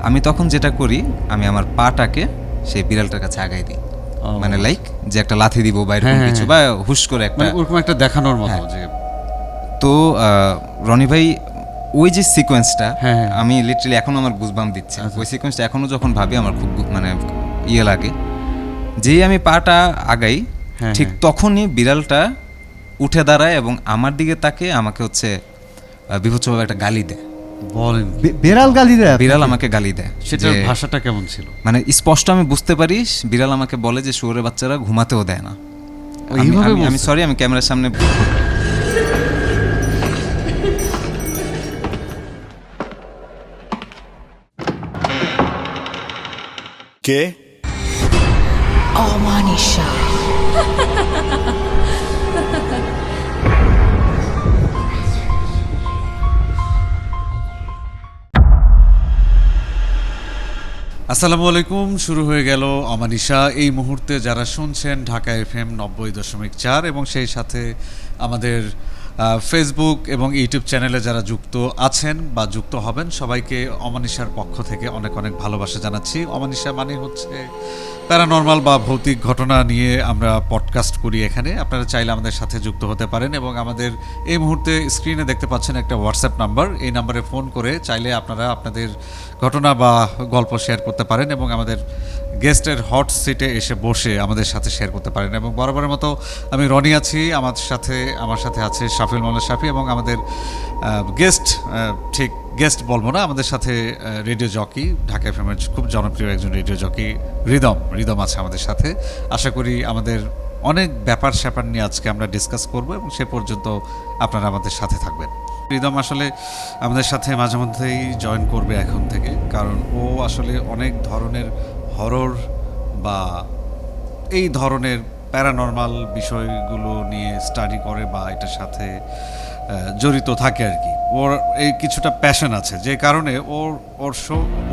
আমি তখন যেটা করি, আমি আমার পাটাকে সেই বিড়ালটার কাছে আগাই দিই, মানে লাইক যে একটা লাথি দিব বা এরকম কিছু, বা হুশ করে একটা ওরকম একটা দেখানোর মতো যে। তো রনি ভাই ওই যে সিকোয়েন্সটা আমি লিটারালি এখনো আমার গুজবাম্প দিচ্ছে। ওই সিকোয়েন্সটা এখনো যখন ভাবি আমার খুব মানে ইয়ে লাগে। যেই আমি পাটা আগাই ঠিক তখনই বিড়ালটা উঠে দাঁড়ায় এবং আমার দিকে তাকে আমাকে হচ্ছে বিভৎসভাবে একটা গালি দেয়। বলেন বিড়াল গালি দেয়? বিড়াল আমাকে গালি দেয়। সেটার ভাষাটা কেমন ছিল? মানে স্পষ্ট আমি বুঝতে পারি বিড়াল আমাকে বলে যে শুয়োরের বাচ্চারা ঘুমাতেও দেয় না। আমি সরি, আমি ক্যামেরার সামনে কে? অমানিশা। আসসালামু আলাইকুম। শুরু হয়ে গেল অমানিশা। এই মুহূর্তে যারা শুনছেন ঢাকা FM 90.4 এবং সেই সাথে আমাদের ফেসবুক এবং ইউটিউব চ্যানেলে যারা যুক্ত আছেন বা যুক্ত হবেন, সবাইকে অমানিশার পক্ষ থেকে অনেক অনেক ভালোবাসা জানাচ্ছি। অমানিশা মানে হচ্ছে প্যারানরমাল বা ভৌতিক ঘটনা নিয়ে আমরা পডকাস্ট করি এখানে। আপনারা চাইলে আমাদের সাথে যুক্ত হতে পারেন এবং আমাদের এই মুহূর্তে স্ক্রিনে দেখতে পাচ্ছেন একটা হোয়াটসঅ্যাপ নাম্বার। এই নাম্বারে ফোন করে চাইলে আপনারা আপনাদের ঘটনা বা গল্প শেয়ার করতে পারেন এবং আমাদের গেস্টের হট সিটে এসে বসে আমাদের সাথে শেয়ার করতে পারেন। এবং বরাবরের মতো আমি রনি আছি, আমার সাথে আছে শাফিউল মোল্লা শাফি এবং আমাদের গেস্ট, ঠিক গেস্ট বলবো না, আমাদের সাথে রেডিও জকি, ঢাকা এফএমের খুব জনপ্রিয় একজন রেডিও জকি রিদম আছে আমাদের সাথে। আশা করি আমাদের অনেক ব্যাপার স্যাপার নিয়ে আজকে আমরা ডিসকাস করব এবং সে পর্যন্ত আপনারা আমাদের সাথে থাকবেন। রিদম আসলে আমাদের সাথে মাঝে মধ্যেই জয়েন করবে এখন থেকে, কারণ ও আসলে অনেক ধরনের হরর বা এই ধরনের প্যারানরমাল বিষয়গুলো নিয়ে স্টাডি করে বা এটার সাথে জড়িত থাকে আর কি। ওর এই কিছুটা প্যাশন আছে, যে কারণে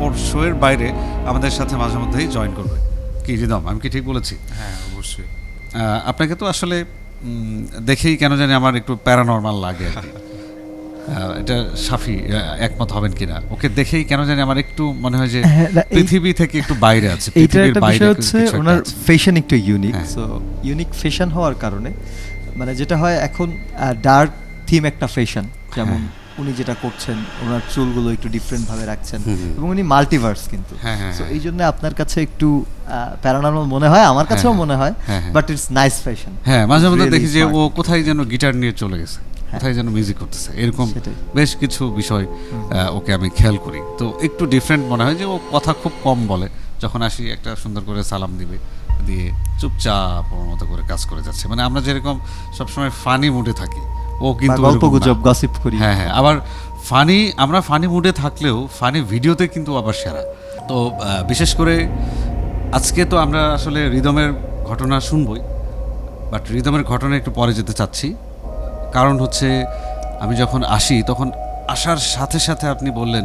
ওর শোয়ের বাইরে আমাদের সাথে মাঝে মধ্যেই জয়েন করবে। কি রিদম, আমি কি ঠিক বলেছি? হ্যাঁ অবশ্যই। আপনাকে তো আসলে দেখেই কেন জানি আমার একটু প্যারানরমাল লাগে আর কি। এটা শাফি একমত হবেন কিনা? ওকে দেখেই কেন জানি আমার একটু মনে হয় যে পৃথিবী থেকে একটু বাইরে আছে। পৃথিবীর বাইরে হচ্ছে ওনার ফ্যাশন একটু ইউনিক। সো ইউনিক ফ্যাশন হওয়ার কারণে মানে যেটা হয় এখন ডার্ক থিম একটা ফ্যাশন, যেমন উনি যেটা করছেন, ওনার চুলগুলো একটু ডিফারেন্ট ভাবে রাখছেন এবং উনি মাল্টিভার্স কিন্তু। সো এই জন্য আপনার কাছে একটু প্যারানরমাল মনে হয়, আমার কাছেও মনে হয়, বাট ইটস নাইস ফ্যাশন। হ্যাঁ, মাঝে মধ্যে দেখি যে ও কোথায় যেন গিটার নিয়ে চলে গেছে, কোথায় যেন মিউজিক করতেছে, এরকম বেশ কিছু বিষয় ওকে আমি খেয়াল করি। তো একটু ডিফারেন্ট মনে হয় যে ও কথা খুব কম বলে, যখন আসি একটা সুন্দর করে সালাম দিয়ে চুপচাপ ওর মতো করে কাজ করে যাচ্ছে। মানে আমরা যেরকম সবসময় ফানি মুডে থাকি, ও কিন্তু গল্পগুজব গসিপ করি। হ্যাঁ, আবার আমরা ফানি মুডে থাকলেও ফানি ভিডিওতে কিন্তু আবার সেরা। তো বিশেষ করে আজকে তো আমরা আসলে রিদমের ঘটনা শুনবই, বাট রিদমের ঘটনা একটু পরে যেতে চাচ্ছি। কারণ হচ্ছে আমি যখন আসি তখন আসার সাথে সাথে আপনি বললেন,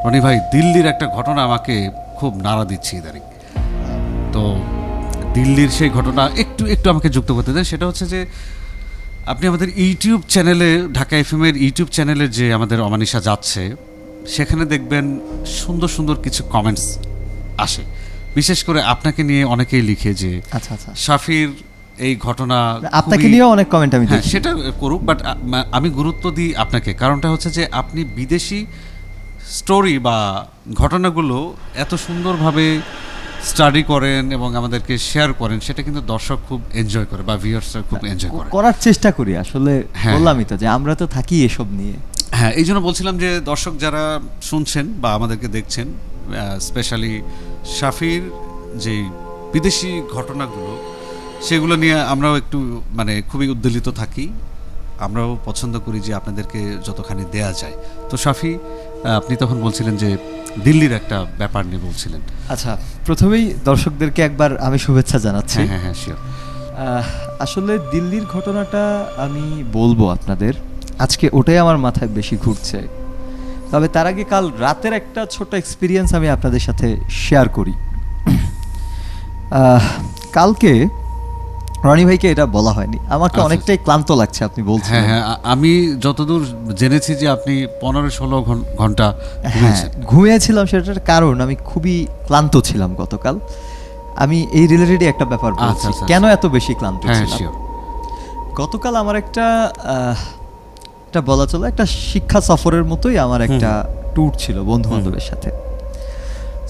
রনি ভাই দিল্লির একটা ঘটনা আমাকে খুব নাড়া দিচ্ছে ইদানিং। তো দিল্লির সেই ঘটনা একটু আমাকে যুক্ত করতে দেন। সেটা হচ্ছে যে আপনি আমাদের ইউটিউব চ্যানেলে, ঢাকা এফএমের ইউটিউব চ্যানেলে যে আমাদের অমানিশা যাচ্ছে, সেখানে দেখবেন সুন্দর সুন্দর কিছু কমেন্টস আসে। বিশেষ করে আপনাকে নিয়ে অনেকেই লিখে যে আচ্ছা শাফির এই ঘটনা, আপনাকে নিয়েও অনেক কমেন্ট আমি দেখি। সেটা করুক, বাট আমি গুরুত্ব দিই আপনাকে। কারণটা হচ্ছে যে আপনি বিদেশি স্টোরি বা ঘটনাগুলো এত সুন্দরভাবে স্টাডি করেন এবং আমাদেরকে শেয়ার করেন, সেটা কিন্তু দর্শক খুব এনজয় করে বা ভিউয়ার্সরা খুব এনজয় করে। করার চেষ্টা করি আসলে, বললামই তো যে আমরা তো থাকি এসব নিয়ে। হ্যাঁ, এই জন্য বলছিলাম যে দর্শক যারা শুনছেন বা আমাদেরকে দেখছেন, স্পেশালি শাফির যে বিদেশি ঘটনাগুলো, সেগুলো নিয়ে আমরাও একটু মানে খুবই উদ্বেলিত থাকি। আমরাও পছন্দ করি যে আপনাদেরকে যতখানি দেয়া যায়। তো শাফি, আপনি তখন বলছিলেন যে দিল্লির একটা ব্যাপার নিয়ে বলছিলেন। আচ্ছা, প্রথমেই দর্শকদেরকে একবার আমি শুভেচ্ছা জানাচ্ছি। হ্যাঁ শিওর। আসলে দিল্লির ঘটনাটা আমি বলবো আপনাদের, আজকে ওটাই আমার মাথায় বেশি ঘুরছে। তবে তার আগে কাল রাতের একটা ছোট এক্সপিরিয়েন্স আমি আপনাদের সাথে শেয়ার করি। কালকে রনি ভাইকে এটা বলা হয়নি। আমাকে আচ্ছা, অনেকটাই ক্লান্ত লাগছে আপনি বলছেন। হ্যাঁ হ্যাঁ, আমি যতদূর জেনেছি যে আপনি 15-16 ঘন্টা হ্যাঁ ঘুমিয়েছেন। ঘুমিয়েছিলাম, সেটার কারণ আমি খুবই ক্লান্ত ছিলাম গতকাল। আমি এই রিলেটেডই একটা ব্যাপার আচ্ছা, বলছি আচ্ছা, কেন এত বেশি ক্লান্ত হ্যাঁ ছিলাম। শিওর। গতকাল আমার একটা এটা বলা চলে একটা শিক্ষা সফরের মতোই আমার একটা ট্যুর ছিল বন্ধু বান্ধবের সাথে।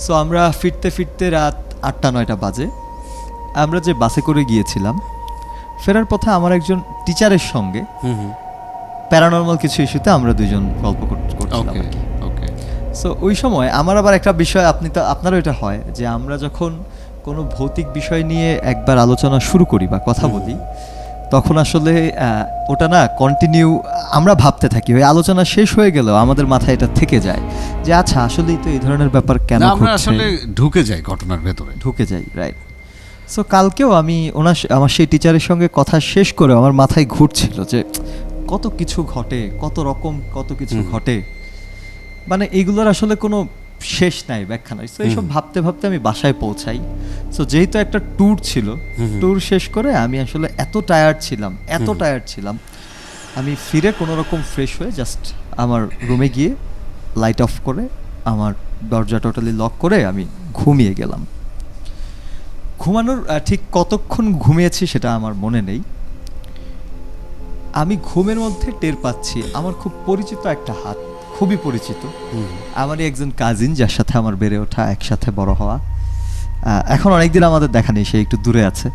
সো আমরা ফিরতে ফিরতে রাত 8-9 বাজে। আমরা যে বাসে করে গিয়েছিলাম, ফেরার পথে আমার একজন টিচারের সঙ্গে প্যারানর্মাল কিছু ইস্যুতে আমরা দুজন গল্প করছিলাম ওকে আর কি। ওকে। সো ওই সময় আমার আবার একটা বিষয়, আপনারও এটা হয় যে আমরা যখন কোনো ভৌতিক বিষয় নিয়ে একবার আলোচনা শুরু করি বা কথা বলি, তখন আসলে ওটা না কন্টিনিউ আমরা ভাবতে থাকি। ওই আলোচনা শেষ হয়ে গেলেও আমাদের মাথায় এটা থেকে যায় যে আচ্ছা আসলেই তো এই ধরনের ব্যাপার কেন আমরা ঘটছে, আসলে ঢুকে যাই ঘটনার ভেতরে। ঢুকে যাই, রাইট। সো কালকেও আমি আমার সেই টিচারের সঙ্গে কথা শেষ করে আমার মাথায় ঘুরছিল যে কত কিছু ঘটে, কত রকম কত কিছু ঘটে, মানে এইগুলোর আসলে কোনো শেষ নাই, ব্যাখ্যা নাই। সো এইসব ভাবতে ভাবতে আমি বাসায় পৌঁছাই। সো যেহেতু একটা ট্যুর ছিল, ট্যুর শেষ করে আমি আসলে এত টায়ার্ড ছিলাম, আমি ফিরে কোনো রকম ফ্রেশ হয়ে জাস্ট আমার রুমে গিয়ে লাইট অফ করে আমার দরজা টোটালি লক করে আমি ঘুমিয়ে গেলাম। ঘুমানোর ঠিক কতক্ষণ ঘুমিয়েছি সেটা আমার মনে নেই। আমি ঘুমের মধ্যে টের পাচ্ছি আমার খুব পরিচিত একটা হাত, খুবই পরিচিত, আমারই একজন কাজিন যার সাথে আমার বেড়ে ওঠা, একসাথে বড় হওয়া। এখন অনেকদিন আমাদের দেখা নেই, সে একটু দূরে আছে।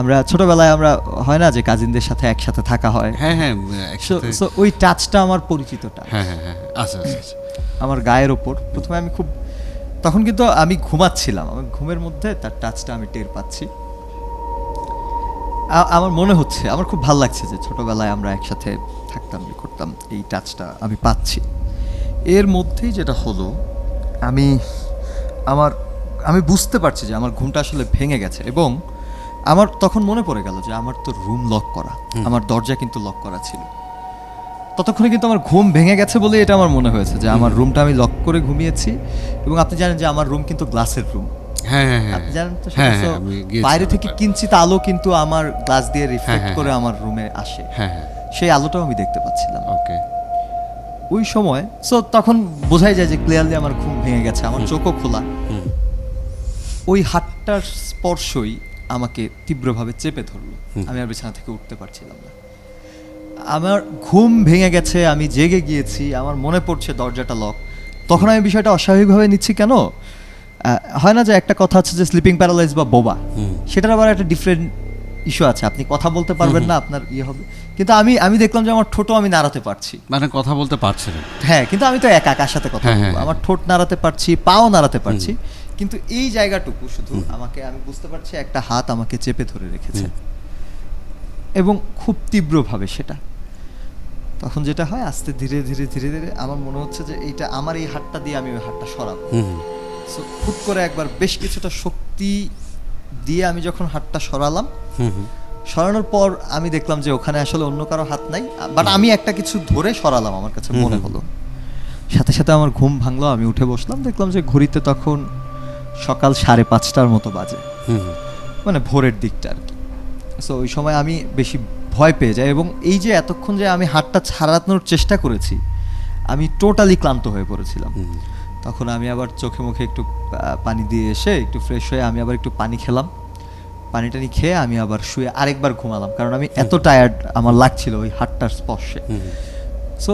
আমরা ছোটবেলায় আমরা হয় না যে কাজিনদের সাথে একসাথে থাকা হয়, হ্যাঁ হ্যাঁ একসাথে। সো ওই টাচটা আমার পরিচিত টাচ, হ্যাঁ হ্যাঁ হ্যাঁ, আচ্ছা আচ্ছা আচ্ছা। আমার গায়ের ওপর। প্রথমে আমি খুব, তখন কিন্তু আমি ঘুমাচ্ছিলাম, আমার ঘুমের মধ্যে তার টাচটা আমি টের পাচ্ছি। আমার মনে হচ্ছে, আমার খুব ভালো লাগছে যে ছোটবেলায় আমরা একসাথে থাকতাম, করতাম, এই টাচটা আমি পাচ্ছি। এর মধ্যেই যেটা হলো, আমি বুঝতে পারছি যে আমার ঘুমটা আসলে ভেঙে গেছে, এবং আমার তখন মনে পড়ে গেল যে আমার তো রুম লক করা, আমার দরজা কিন্তু লক করা ছিল। ততক্ষণে কিন্তু আমার ঘুম ভেঙে গেছে বলে এটা আমার মনে হয়েছে যে আমার রুমটা আমি লক করে ঘুমিয়েছি। এবং আপনি জানেন যে আমার রুম কিন্তু গ্লাসের রুম, হ্যাঁ হ্যাঁ হ্যাঁ, আপনি জানেন তো হ্যাঁ সেটা। হ্যাঁ, So, আমি গিয়েছিলাম বাইরে থেকে একবার। কিঞ্চিত আলো কিন্তু আমার গ্লাস দিয়ে রিফ্লেক্ট হ্যাঁ, করে হ্যাঁ। আমার রুমে আসে, হ্যাঁ হ্যাঁ সেই আলোটাও আমি দেখতে পাচ্ছিলাম ওকে। ওই সময়। সো তখন বোঝাই যায় যে ক্লিয়ারলি আমার ঘুম ভেঙে গেছে, আমার চোখও খোলা। ওই হাতটার স্পর্শই আমাকে তীব্রভাবে চেপে ধরলো, আমি আর বিছানা থেকে উঠতে পারছিলাম না। আমার ঘুম ভেঙে গেছে, আমি জেগে গিয়েছি, আমার মনে পড়ছে দরজাটা লক। তখন আমি বিষয়টা অস্বাভাবিকভাবে নিচ্ছি কেন, হয় না যে একটা কথা আছে যে স্লিপিং প্যারালাইজ বা বোবা, সেটার আবার একটা ডিফারেন্ট ইস্যু আছে। আপনি কথা বলতে পারবেন না, আপনার ইয়ে হবে, কিন্তু আমি দেখলাম যে আমার ঠোঁটও আমি নাড়াতে পারছি। মানে কথা বলতে পারছিলেন? হ্যাঁ, কিন্তু আমি তো একা কার সাথে কথা হ্যাঁ, বলবো, হ্যাঁ, আমার ঠোঁট নাড়াতে পারছি, পাও নাড়াতে পারছি, কিন্তু এই জায়গাটুকু শুধু আমি বুঝতে পারছি একটা হাত আমাকে চেপে ধরে রেখেছে, এবং খুব তীব্রভাবে সেটা। তখন যেটা হয়, আস্তে ধীরে ধীরে ধীরে ধীরে আমার মনে হচ্ছে যে এইটা আমার এই হাতটা দিয়ে আমি ওই হাতটা সরাবো। সো হুট করে একবার বেশ কিছুটা শক্তি দিয়ে আমি যখন হাতটা সরালাম, সরানোর পর আমি দেখলাম যে ওখানে আসলে অন্য কারো হাত নাই, বাট আমি একটা কিছু ধরে সরালাম, আমার কাছে মনে হলো। সাথে সাথে আমার ঘুম ভাঙলো, আমি উঠে বসলাম, দেখলাম যে ঘড়িতে তখন সকাল 5:30টার মতো বাজে, মানে ভোরের দিকটা আর কি। সো ওই সময় আমি বেশি ভয় পেয়ে যাই, এবং এই যে এতক্ষণ যে আমি হাতটা ছাড়ানোর চেষ্টা করেছি, আমি টোটালি ক্লান্ত হয়ে পড়েছিলাম। তখন আমি আবার চোখে মুখে একটু পানি দিয়ে এসে একটু ফ্রেশ হয়ে আমি আবার একটু পানি খেলাম, পানি টানি খেয়ে আমি আবার শুয়ে আরেকবার ঘুমালাম, কারণ আমি এত টায়ার্ড আমার লাগছিল ওই হাতটার স্পর্শে। সো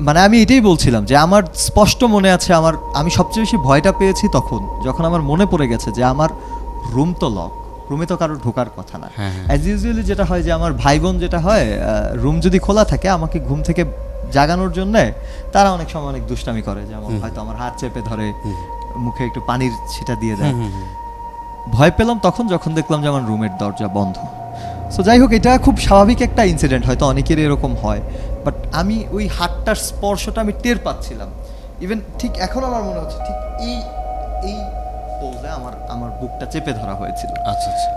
মানে আমি এটাই বলছিলাম যে আমার স্পষ্ট মনে আছে, আমি সবচেয়ে বেশি ভয়টা পেয়েছি তখন যখন আমার মনে পড়ে গেছে যে আমার রুম তো লক, রুমে তো কারোর ঢোকার কথা না। অ্যাজ ইউজুয়ালি যেটা হয় যে আমার ভাই বোন যেটা হয়, রুম যদি খোলা থাকে আমাকে ঘুম থেকে জাগানোর জন্যে তারা অনেক সময় অনেক দুষ্টামি করে, যেমন হয়তো আমার হাত চেপে ধরে, মুখে একটু পানির ছিটা দিয়ে দেয়। ভয় পেলাম তখন যখন দেখলাম যে আমার রুমের দরজা বন্ধ। সো যাই হোক, এটা খুব স্বাভাবিক একটা ইনসিডেন্ট, হয়তো অনেকেরই এরকম হয়, বাট আমি ওই হাতটার স্পর্শটা আমি টের পাচ্ছিলাম। ইভেন ঠিক এখন আমার মনে হচ্ছে ঠিক এই পোজে আমার বুকটা চেপে ধরা হয়েছিল। আচ্ছা আচ্ছা।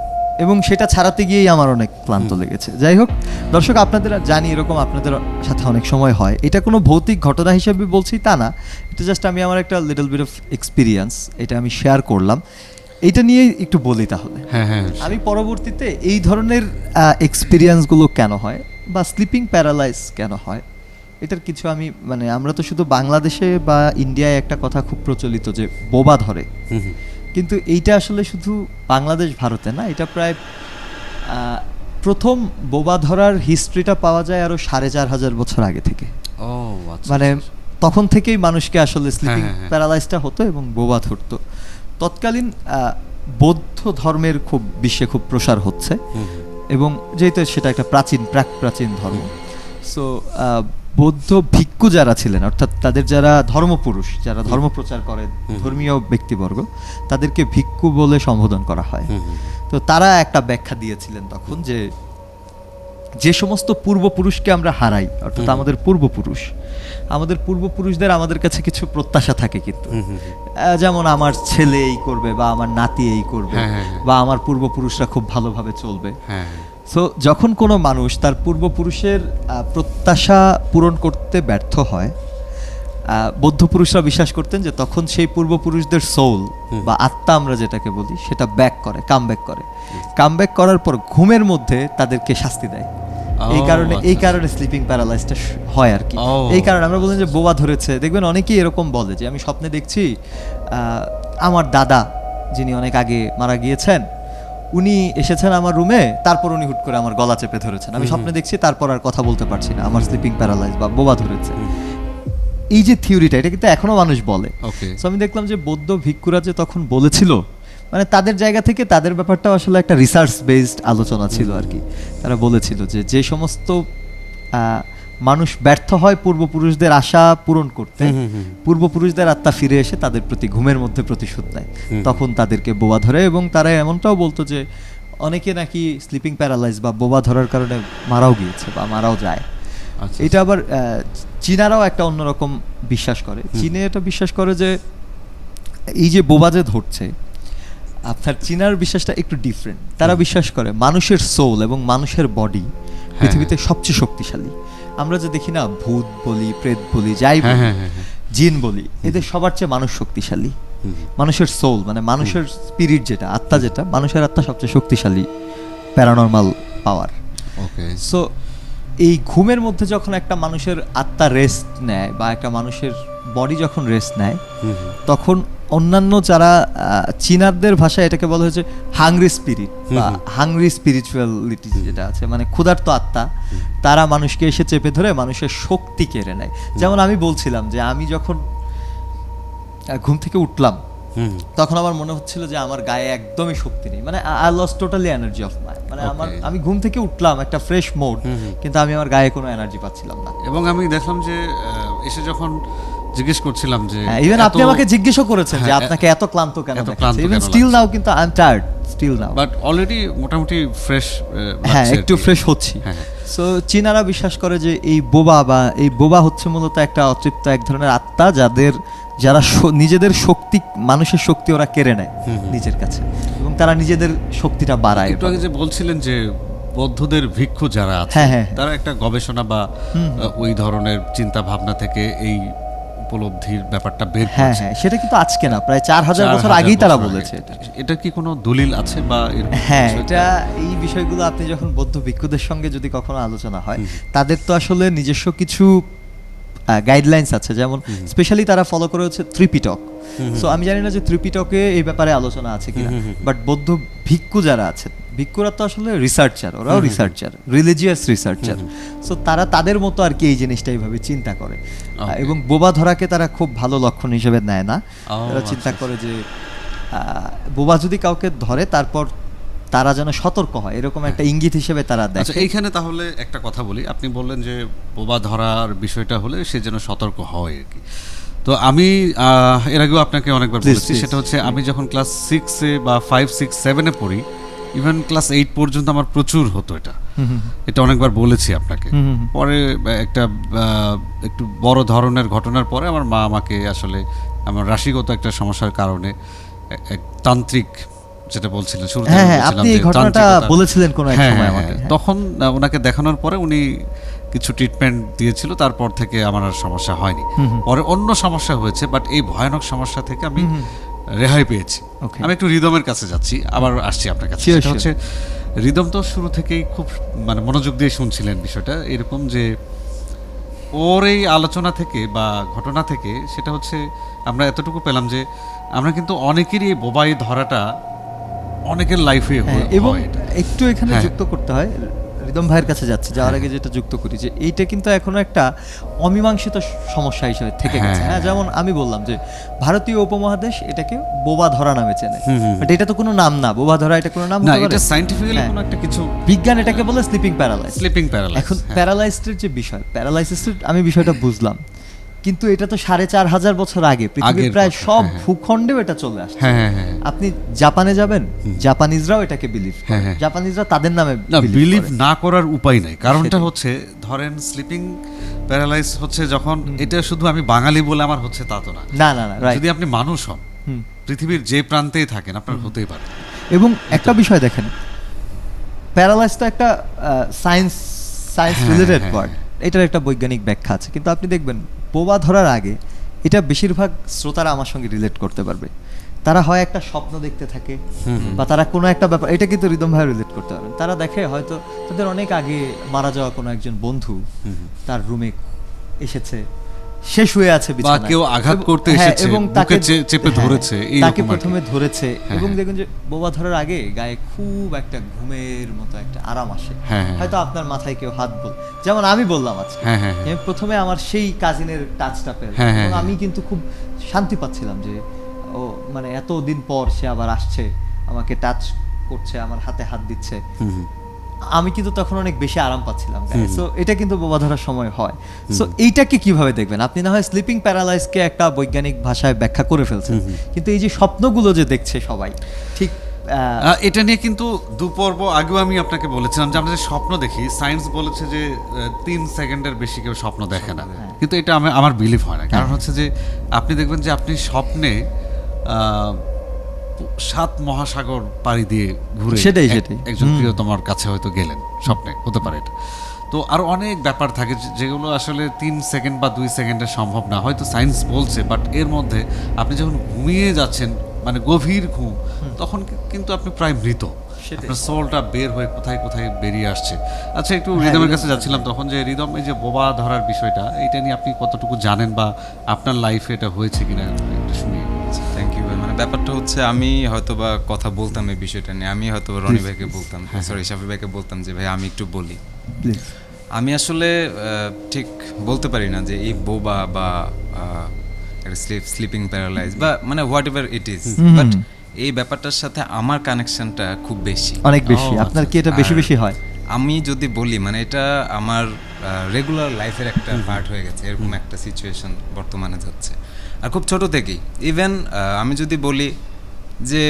এবং সেটা ছাড়াতে গিয়েই আমার অনেক ক্লান্ত লেগেছে। যাই হোক দর্শক, আপনাদের জানি এরকম আপনাদের সাথে অনেক সময় হয়, এটা কোনো ভৌতিক ঘটনা হিসেবে বলছি তা না, এটা জাস্ট আমি আমার একটা লিটল বিট অফ এক্সপিরিয়েন্স, এটা আমি শেয়ার করলাম। এইটা নিয়ে একটু বলি তাহলে। হ্যাঁ হ্যাঁ আমি পরবর্তীতে এই ধরনের এক্সপিরিয়েন্সগুলো কেন হয় বা স্লিপিং প্যারালাইজ কেন হয়, এটার কিছু আমি মানে আমরা তো শুধু বাংলাদেশে বা ইন্ডিয়ায় একটা কথা খুব প্রচলিত যে বোবা ধরে, কিন্তু এইটা আসলে শুধু বাংলাদেশ ভারতে না, এটা প্রায় প্রথম বোবা ধরার হিস্ট্রিটা পাওয়া যায় আরো 4500 বছর আগে থেকে। ও আচ্ছা, মানে আচ্ছা। তখন থেকেই মানুষকে আসলে স্লিপিং হ্যাঁ, হ্যাঁ। প্যারালাইজটা হতো এবং বোবা ধরতো। তৎকালীন বৌদ্ধ ধর্মের খুব বিশ্বে খুব প্রসার হচ্ছে, এবং যেহেতু সেটা একটা প্রাচীন ধর্ম, সো বৌদ্ধ ভিক্ষু যারা ছিলেন, অর্থাৎ তাদের যারা ধর্মপুরুষ, যারা ধর্ম প্রচার করে, ধর্মীয় ব্যক্তিবর্গ, তাদেরকে ভিক্ষু বলে সম্বোধন করা হয়। তো তারা একটা ব্যাখ্যা দিয়েছিলেন তখন যে সমস্ত পূর্বপুরুষকে আমরা হারাই, অর্থাৎ আমাদের পূর্বপুরুষদের আমাদের কাছে কিছু প্রত্যাশা থাকে, কিন্তু যেমন আমার ছেলে এই করবে বা আমার নাতি এই করবে, বা আমার পূর্বপুরুষরা খুব ভালোভাবে চলবে। সো যখন কোনো মানুষ তার পূর্বপুরুষের প্রত্যাশা পূরণ করতে ব্যর্থ হয়, বৌদ্ধ পুরুষরা বিশ্বাস করতেন যে তখন সেই পূর্বপুরুষদের সোল বা আত্মা আমরা যেটাকে বলি, সেটা কাম ব্যাক করার পর ঘুমের মধ্যে তাদেরকে শাস্তি দেয়। এই কারণে স্লিপিং প্যারালাইজটা হয় আর কি। এই কারণে আমরা বলি যে বোবা ধরেছে। দেখবেন অনেকেই এরকম বলে যে আমি স্বপ্নে দেখছি আমার দাদা, যিনি অনেক আগে মারা গিয়েছেন, উনি এসেছেন আমার রুমে, তারপর উনি হুট করে আমার গলা চেপে ধরেছেন, আমি স্বপ্নে দেখছি, তারপর আর কথা বলতে পারছি না, আমার স্লিপিং প্যারালাইজ বা বোবা ধরেছে। এই যে থিওরিটা, এটা কিন্তু এখনো মানুষ বলে। সো আমি দেখলাম যে বৌদ্ধ ভিক্ষুরা যে তখন বলেছিল, মানে তাদের জায়গা থেকে তাদের ব্যাপারটা আসলে একটা রিসার্চ বেসড আলোচনা ছিল আর কি। তারা বলেছিল যে সমস্ত মানুষ ব্যর্থ হয় পূর্বপুরুষদের আশা পূরণ করতে, পূর্বপুরুষদের আত্মা ফিরে এসে তাদের প্রতি ঘুমের মধ্যে প্রতিশোধ নেয়, তখন তাদেরকে বোবা ধরে। এবং তারা এমনটাও বলতো যে অনেকে নাকি স্লিপিং প্যারালাইজ বা বোবা ধরার কারণে মারাও গিয়েছে বা মারাও যায়। এটা আবার চীনারাও একটা অন্যরকম বিশ্বাস করে। চীনে এটা বিশ্বাস করে যে এই যে বোবা যে ধরছে, আপনার চীনার বিশ্বাসটা একটু ডিফারেন্ট। তারা বিশ্বাস করে মানুষের সোল এবং মানুষের বডি পৃথিবীতে সবচেয়ে শক্তিশালী। আমরা যে দেখি না, ভূত বলি, প্রেত বলি, যাই বলি, জিন বলি, এদের সবার চেয়ে মানুষ শক্তিশালী। মানুষের সোল মানে মানুষের স্পিরিট, যেটা আত্মা, যেটা মানুষের আত্মা সবচেয়ে শক্তিশালী প্যারানরমাল পাওয়ার। সো এই ঘুমের মধ্যে যখন একটা মানুষের আত্মা রেস্ট নেয় বা একটা মানুষের বডি যখন রেস্ট নেয়, তখন অন্যান্য যারা চীনারদের ভাষায় এটাকে বলা হয়েছে হাংরি স্পিরিট বা হাংরি স্পিরিচুয়ালিটি যেটা আছে, মানে ক্ষুধার্ত আত্মা, তারা মানুষকে এসে চেপে ধরে মানুষের শক্তি কেড়ে নেয়। যেমন আমি বলছিলাম যে আমি যখন ঘুম থেকে উঠলাম, তখন আমার মনে হচ্ছিল যে আমার গায়ে একদমই শক্তি নেই, মানে I lost totally energy of my, মানে আমি ঘুম থেকে উঠলাম একটা ফ্রেশ মোড, কিন্তু আমি আমার গায়ে কোনো এনার্জি পাচ্ছিলাম না। এবং আমি দেখলাম যে এসে যখন জিজ্ঞেস করছিলাম যে ইভেন আপনি আমাকে জিজ্ঞাসা করেছেন যে আপনাকে এত ক্লান্ত কেন লাগছে, ইভেন স্টিল নাও, কিন্তু I am tired still now, but already মোটামুটি ফ্রেশ, হ্যাঁ একটু ফ্রেশ হচ্ছি। সো চীনারা বিশ্বাস করে যে এই বোবা হচ্ছে মূলত একটা অতৃপ্ত এক ধরনের আত্মা, যারা নিজেদের শক্তি, মানুষের শক্তি ওরা কেড়ে নেয় নিজের কাছে, এবং তারা নিজেদের শক্তিটা বাড়ায়। একটু আগে যে বলছিলেন যে বৌদ্ধদের ভিক্ষু যারা আছে, তারা একটা গবেষণা বা ওই ধরনের চিন্তা ভাবনা থেকে এই উপলব্ধির ব্যাপারটা বের করেছে। সেটা কিন্তু আজকে না, প্রায় 4000 বছর আগেই তারা বলেছে। এটা কি কোনো দলিল আছে বা এটা এই বিষয়গুলো আপনি যখন বৌদ্ধ ভিক্ষুদের সঙ্গে যদি কখনো আলোচনা হয়, তাদের তো আসলে নিজস্ব কিছু গাইডলাইন্স আছে, যেমন স্পেশালি তারা ফলো করে হচ্ছে ত্রিপিটক। সো আমি জানি না যে ত্রিপিটকে এই ব্যাপারে আলোচনা আছে কিনা, বাট বৌদ্ধ ভিক্ষু যারা আছে, ভিক্ষুরা তো আসলে রিসার্চার, ওরাও রিসার্চার, রিলিজিয়াস রিসার্চার। সো তারা তাদের মতো আর কি এই জিনিসটা এইভাবে চিন্তা করে, এবং বোবা ধরাকে তারা খুব ভালো লক্ষণ হিসেবে নেয় না। তারা চিন্তা করে যে বোবা যদি কাউকে ধরে, তারপর তারা যেন সতর্ক হয়, এরকম একটা ইঙ্গিত হিসেবে তারা দেখে। এইখানে তাহলে একটা কথা বলি, আপনি বললেন যে বোবা ধরার বিষয়টা হলে সে যেন সতর্ক হয় আর কি। তো আমি এর আগেও আপনাকে অনেকবার বলেছি, সেটা হচ্ছে আমি যখন ক্লাস 6-এ বা 5, 6, 7-এ পড়ি, ইভেন ক্লাস 8 পর্যন্ত আমার প্রচুর হতো এটা অনেকবার বলেছি আপনাকে। পরে একটা একটু বড় ধরনের ঘটনার পরে আমার মা আমাকে আসলে আমার রাশিগত একটা সমস্যার কারণে এক তান্ত্রিক, যেটা বলছিলেন শুরুতে আপনি এই ঘটনাটা বলেছিলেন কোন এক সময় আমাকে, তখন ওনাকে দেখানোর পরে উনি কিছু ট্রিটমেন্ট দিয়েছিল, তারপর থেকে আমার আর সমস্যা হয়নি। পরে অন্য সমস্যা হয়েছে, বাট এই ভয়ানক সমস্যা থেকে আমি রেহাই পেয়েছি। Okay. আমি একটু রিদমের কাছে যাচ্ছি, আবার আসছি আপনার কাছে। Sure, সেটা sure. হচ্ছে রিদম তো শুরু থেকেই খুব মানে মনোযোগ দিয়ে শুনছিলেন বিষয়টা, এরকম যে ওর এই আলোচনা থেকে বা ঘটনা থেকে সেটা হচ্ছে আমরা এতটুকু পেলাম যে আমরা কিন্তু অনেকেরই এই বোবাই ধরাটা অনেকের লাইফে হ্যাঁ, এবং হয় এটা। একটু এখানে হ্যাঁ। যুক্ত করতে হয়, রিদম ভাইয়ের কাছে যাচ্ছে যাওয়ার আগে যেটা যুক্ত করি যে এইটা কিন্তু এখনো একটা অমীমাংসিত সমস্যা হিসেবে থেকে গেছে। হ্যাঁ, যেমন আমি বললাম যে ভারতীয় উপমহাদেশ এটাকে বোবা ধরা নামে চেনে, বাট এটা তো কোনো নাম না, বোবা ধরা এটা কোনো নাম না, হতে পারে? এটা সায়েন্টিফিক্যালি হ্যাঁ। কোনো একটা কিছু বিজ্ঞান এটাকে বলে স্লিপিং প্যারালাইজ। Sleeping paralysis. এখন প্যারালাইজডের যে বিষয়, প্যারালাইসিসের আমি বিষয়টা বুঝলাম, কিন্তু এটা তো 4500 বছর আগে পৃথিবীর আগের প্রায় কথা, সব হ্যাঁ, হ্যাঁ। ভূখণ্ডেও এটা চলে আসছে। হ্যাঁ, হ্যাঁ, হ্যাঁ। আপনি জাপানে যাবেন, জাপানিজরাও এটাকে বিলিভ করে, হ্যাঁ, হ্যাঁ। জাপানিজরা তাদের নামে না, বিলিভ করে। না করার উপায় নাই, কারণটা সেটাই। হচ্ছে ধরেন স্লিপিং প্যারালাইজ হচ্ছে যখন, এটা শুধু আমি বাঙালি বলে আমার হচ্ছে তা তো না। না না না, রাইট। যদি আপনি মানুষ হন, হুম। পৃথিবীর যে প্রান্তেই থাকেন আপনার হতেই পারে। এবং একটা বিষয় দেখেন, প্যারালাইজ তো একটা সায়েন্স হ্যাঁ, রিলেটেড হ্যাঁ, ওয়ার্ড, এটার একটা বৈজ্ঞানিক ব্যাখ্যা আছে, কিন্তু আপনি দেখবেন বোবা ধরার আগে এটা বেশিরভাগ শ্রোতারা আমার সঙ্গে রিলেট করতে পারবে। তারা হয় একটা স্বপ্ন দেখতে থাকে, বা তারা কোনো একটা ব্যাপার, এটা কিন্তু রিদম ভাই রিলেট করতে পারবেন, তারা দেখে হয়তো তাদের অনেক আগে মারা যাওয়া কোনো একজন বন্ধু তার রুমে এসেছে, সে শুয়ে আছে বিছানায়, কেউ আঘাত করতে হ্যাঁ, এসেছে, এবং বুকে তাকে চেপে হ্যাঁ, ধরেছে, এইরকম তাকে আর কি। প্রথমে ধরেছে, হ্যাঁ, এবং হ্যাঁ। দেখুন যে বোবা ধরার আগে গায়ে খুব একটা ঘুমের মতো একটা আরাম আসে। হ্যাঁ, হ্যাঁ। হয়তো আপনার মাথায় কেউ হাত যেমন আমি বললাম আজকে, হ্যাঁ, হ্যাঁ, হ্যাঁ। আমি প্রথমে আমার সেই কাজিনের টাচটা পেলাম, হ্যাঁ, হ্যাঁ, এবং হ্যাঁ। আমি কিন্তু খুব শান্তি পাচ্ছিলাম যে ও মানে এতদিন পর সে আবার আসছে, আমাকে টাচ করছে, আমার হাতে হাত দিচ্ছে, আমি কিন্তু তখন অনেক বেশি আরাম পাচ্ছিলাম। সো এটা কিন্তু বোবা ধরার সময় হয়। সো এইটাকে কিভাবে দেখবেন আপনি? না হয় স্লিপিং প্যারালাইজকে একটা বৈজ্ঞানিক ভাষায় ব্যাখ্যা করে ফেলছেন, কিন্তু এই যে স্বপ্নগুলো যে দেখছে সবাই, ঠিক এটা নিয়ে কিন্তু দুপর্ব আগেও আমি আপনাকে বলেছিলাম যে আমরা যে স্বপ্ন দেখি, সায়েন্স বলেছে যে 3 সেকেন্ডের বেশি কেউ স্বপ্ন দেখে না, কিন্তু এটা আমার বিলিভ হয় না। কারণ হচ্ছে যে আপনি দেখবেন যে আপনি স্বপ্নে 7 মহাসাগর পাড়ি দিয়ে ঘুরে সেটাই। একজন প্রিয়তমার কাছে হয়তো গেলেন, স্বপ্নে হতে পারে এটা। তো আরো অনেক ব্যাপার থাকে যেগুলো আসলে 3 সেকেন্ড বা 2 সেকেন্ডে সম্ভব না, হয়তো সায়েন্স বলছে, বাট এর মধ্যে আপনি যখন ঘুমিয়ে যাচ্ছেন, মানে গভীর ঘুম, তখন কিন্তু আপনি প্রায় মৃত, আপনার সোলটা বের হয়ে কোথায় কোথায় বেরিয়ে আসছে। আচ্ছা, একটু রিদমের কাছে যাচ্ছিলাম তখন, যে রিদম এই যে বোবা ধরার বিষয়টা, এটা নিয়ে আপনি কতটুকু জানেন বা আপনার লাইফে এটা হয়েছে কিনা একটু শুনি। থ্যাংক ইউ ভাই। মানে ব্যাপারটা হচ্ছে আমি হয়তো বা কথা বলতাম এই বিষয়টা নিয়ে, আমি হয়তো রনি ভাইকে বলতাম, সরি শাফি ভাইকে বলতাম যে ভাই আমি একটু বলি। প্লিজ। আমি আসলে ঠিক বলতে পারি না যে এই বোবা বা স্লিপিং প্যারালাইজ বা মানে what ever it is, but এই ব্যাপারটার সাথে আমার কানেকশনটা খুব বেশি, অনেক বেশি। আপনার কি এটা বেশি বেশি হয়? আমি যদি বলি মানে এটা আমার রেগুলার লাইফের একটা পার্ট হয়ে গেছে, এরকম একটা সিচুয়েশন বর্তমানে যাচ্ছে, আর খুব ছোট থেকেই। ইভেন আমি যদি বলি যে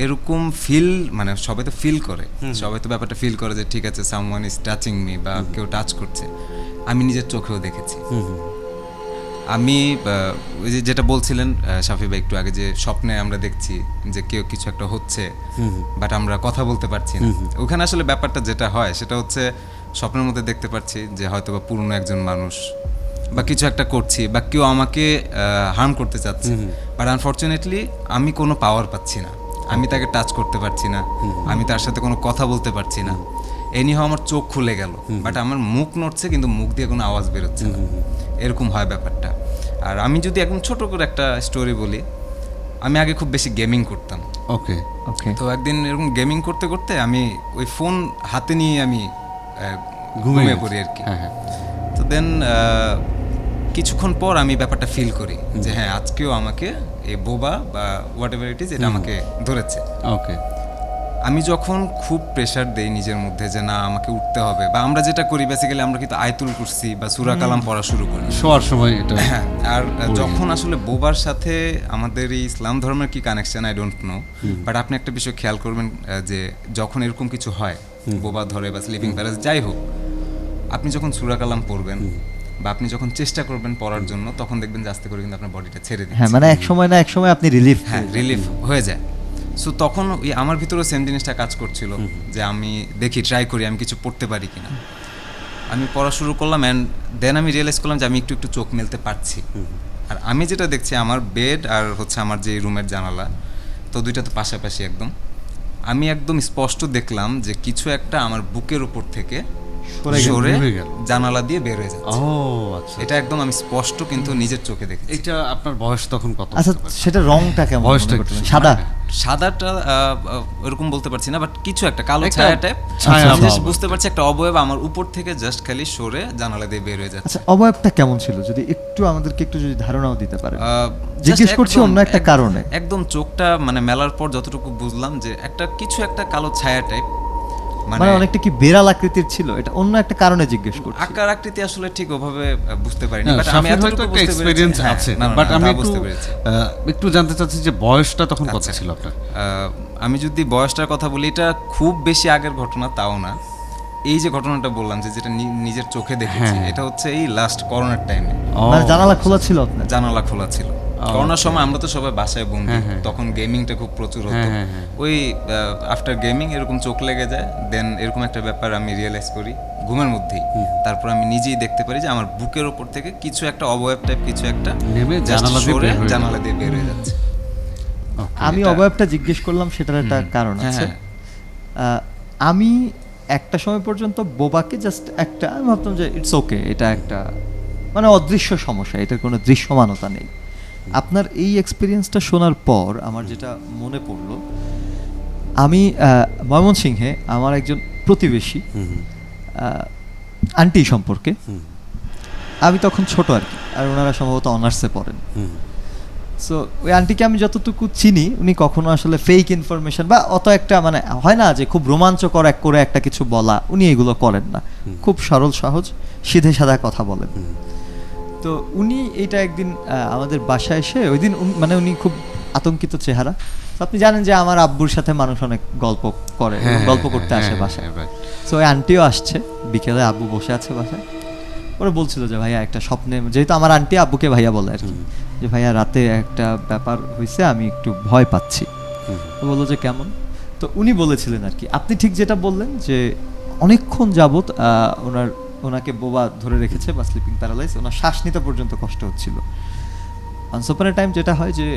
এরকম ফিল, মানে সবাই তো ফিল করে, সবাই তো ব্যাপারটা ফিল করে যে ঠিক আছে সামওয়ান ইজ টাচিং মি বা কেউ টাচ করছে, আমি নিজের চোখেও দেখেছি। আমি ওই যে যেটা বলছিলেন শাফি ভাই একটু আগে, যে স্বপ্নে আমরা দেখছি যে কেউ কিছু একটা হচ্ছে, বাট আমরা কথা বলতে পারছি না। ওখানে আসলে ব্যাপারটা যেটা হয় সেটা হচ্ছে স্বপ্নের মধ্যে দেখতে পাচ্ছি যে হয়তো বা পুরনো একজন মানুষ বা কিছু একটা করছি, বা কেউ আমাকে হার্ম করতে চাচ্ছে, বাট আনফর্চুনেটলি আমি কোনো পাওয়ার পাচ্ছি না, আমি তাকে টাচ করতে পারছি না, আমি তার সাথে কোনো কথা বলতে পারছি না। এনিহাও আমার চোখ খুলে গেল, বাট আমার মুখ নড়ছে কিন্তু মুখ দিয়ে কোনো আওয়াজ বেরোচ্ছে না, এরকম হয় ব্যাপারটা। আর আমি যদি একদম ছোট করে একটা স্টোরি বলি, আমি আগে খুব বেশি গেমিং করতাম। ওকে ওকে। তো একদিন এরকম গেমিং করতে করতে আমি ওই ফোন হাতে নিয়ে আমি ঘুমিয়ে পড়ি আর কি। তো দেন কিছুক্ষণ পর আমি ব্যাপারটা ফিল করি যে হ্যাঁ আজকেও আমাকে এই বোবা বা হোয়াট এভার ইট ইজ এটা আমাকে ধরেছে। ওকে। আমি যখন খুব প্রেশার দেই নিজের মধ্যে যে না আমাকে উঠতে হবে, বা আমরা যেটা করি বেসিক্যালি আমরা কিন্তু আয়াতুল কুরসি বা সূরা কালাম পড়া শুরু করি শোয়ার সময় এটা। হ্যাঁ, আর যখন আসলে বোবার সাথে আমাদের এই ইসলাম ধর্মের কি connection I don't know, but আপনি একটা বিষয় খেয়াল করবেন যে যখন এরকম কিছু হয়, বোবা ধরে বা স্লিপিং প্যারালাইসিস যাই হোক, আপনি যখন সূরা কালাম পড়বেন বা আপনি যখন চেষ্টা করবেন পড়ার জন্য, তখন দেখবেন যে আস্তে করে কিন্তু আপনার বডিটা ছেড়ে দিচ্ছে। হ্যাঁ, মানে এক সময় না এক সময় আপনি রিলিফ, হ্যাঁ রিলিফ হয়ে যায়। সো তখন ওই আমার ভিতরেও সেম জিনিসটা কাজ করছিল যে আমি দেখি ট্রাই করি আমি কিছু পড়তে পারি কিনা। আমি পড়া শুরু করলাম, অ্যান্ড দেন আমি রিয়েলাইজ করলাম যে আমি একটু একটু চোখ মেলতে পারছি। আর আমি যেটা দেখছি আমার বেড আর হচ্ছে আমার যে রুমের জানালা, তো দুইটা তো পাশাপাশি একদম, আমি একদম স্পষ্ট দেখলাম যে কিছু একটা আমার বুকের উপর থেকে সরে জানালা দিয়ে বের হয়ে যাচ্ছে। আচ্ছা, এটা একদম আমি স্পষ্ট কিন্তু নিজের চোখে দেখেছি। এটা আপনার বয়স তখন কত? আচ্ছা, সেটা রংটা কেমন? বয়সটা সাদা? সাদাটা ওরকম বলতে পারছি না, বাট কিছু একটা কালো একটা ছায়া টাইপ, ছায়া আমি just ভাব। বুঝতে পারছি একটা অবয়ব আমার উপর থেকে জাস্ট খালি সরে জানালা দিয়ে বের হয়ে যাচ্ছে। আচ্ছা, অবয়বটা কেমন ছিল যদি একটু আমাদেরকে একটু যদি ধারণাও দিতে পারেন? just জিজ্ঞেস করছি একদম- অন্য একটা কারণে। একদম চোখটা মানে মেলার পর যতটুকু বুঝলাম যে একটা কিছু একটা কালো ছায়া টাইপ, মানে অনেকটা কি বেড়াল আকৃতির ছিল? এটা অন্য একটা কারণে জিজ্ঞেস করছি। আকার আকৃতি আসলে ঠিক ওভাবে বুঝতে পারিনি, না, বাট আমি শাফির হয়তো এতটুকু একটা বুঝতে এক্সপেরিয়েন্স পেরেছি। আছে, হ্যাঁ, না, বাট না, আমি তা একটু বুঝতে পেরেছি। একটু জানতে চাচ্ছি যে বয়সটা তখন কত আচ্ছা। ছিল আপনার? আমি যদি বয়সটার কথা বলি, এটা খুব বেশি আগের ঘটনা তাও না। এই যে ঘটনাটা বললাম যে যেটা নিজের চোখে দেখেছি, হ্যাঁ। এটা হচ্ছে এই লাস্ট করোনার টাইমে। মানে জানালা খোলা ছিল আপনার? জানালা খোলা ছিল। করোনার সময় আমরা তো সবাই বাসায় বন্দি, হ্যাঁ, হ্যাঁ। তখন গেমিংটা খুব প্রচুর হতো। হ্যাঁ, হ্যাঁ, হ্যাঁ। ওই আফটার গেমিং এরকম চোখ লেগে যায়, দেন এরকম একটা ব্যাপার আমি রিয়েলাইজ করি ঘুমের মধ্যেই। তারপর আমি নিজেই দেখতে পারি যে আমার বুকের ওপর থেকে কিছু একটা অবয়ব টাইপ কিছু একটা নেমে just জানালা দিয়ে সরে বের হয়ে জানালা দিয়ে বের হয়ে যাচ্ছে। আমি এটা- অবয়বটা জিজ্ঞেস করলাম, সেটার একটা কারণ হ্যাঁ, আছে। আমি একটা সময় পর্যন্ত বোবাকে জাস্ট একটা, আমি ভাবতাম যে ইটস ওকে, এটা একটা মানে অদৃশ্য সমস্যা, এটার কোনো দৃশ্যমানতা নেই। আপনার এই এক্সপিরিয়েন্সটা শোনার পর আমার যেটা মনে পড়লো, আমি ময়মনসিংহে আমার একজন প্রতিবেশী আন্টি সম্পর্কে, আমি তখন ছোট আর কি, আর ওনারা সম্ভবত অনার্সে পড়েন। সো ওই আন্টিকে আমি যতটুকু চিনি, উনি কখনো আসলে ফেক ইনফরমেশন বা অত একটা মানে হয় না যে খুব রোমাঞ্চকর করে একটা কিছু বলা, উনি এগুলো করেন না। খুব সরল সহজ সিধে সাদা কথা বলেন। তো উনি এটা একদিন আমাদের বাসায় এসে, ওই দিন মানে উনি খুব আতঙ্কিত চেহারা। তো আপনি জানেন যে আমার আব্বুর সাথে মানুষ অনেক গল্প করে, গল্প করতে আসে বাসায়। সো ওই আন্টিও আসছে, বিকেলে আব্বু বসে আছে বাসায়। ওরা বলছিল যে ভাইয়া একটা স্বপ্নে, যেহেতু আমার আন্টি আব্বুকে ভাইয়া বলে আর কি, যে ভাইয়া রাতে একটা ব্যাপার হয়েছে, আমি একটু ভয় পাচ্ছি। তো বললো যে কেমন? তো উনি বলেছিলেন আর কি আপনি ঠিক যেটা বললেন, যে অনেকক্ষণ যাবত ওনাকে বোবা ধরে রেখেছে বা স্লিপিং প্যারালাইজ, ওনার শ্বাস নিতে পর্যন্ত কষ্ট হচ্ছিল। ওয়ান্স আপন এ টাইম যেটা হয় যে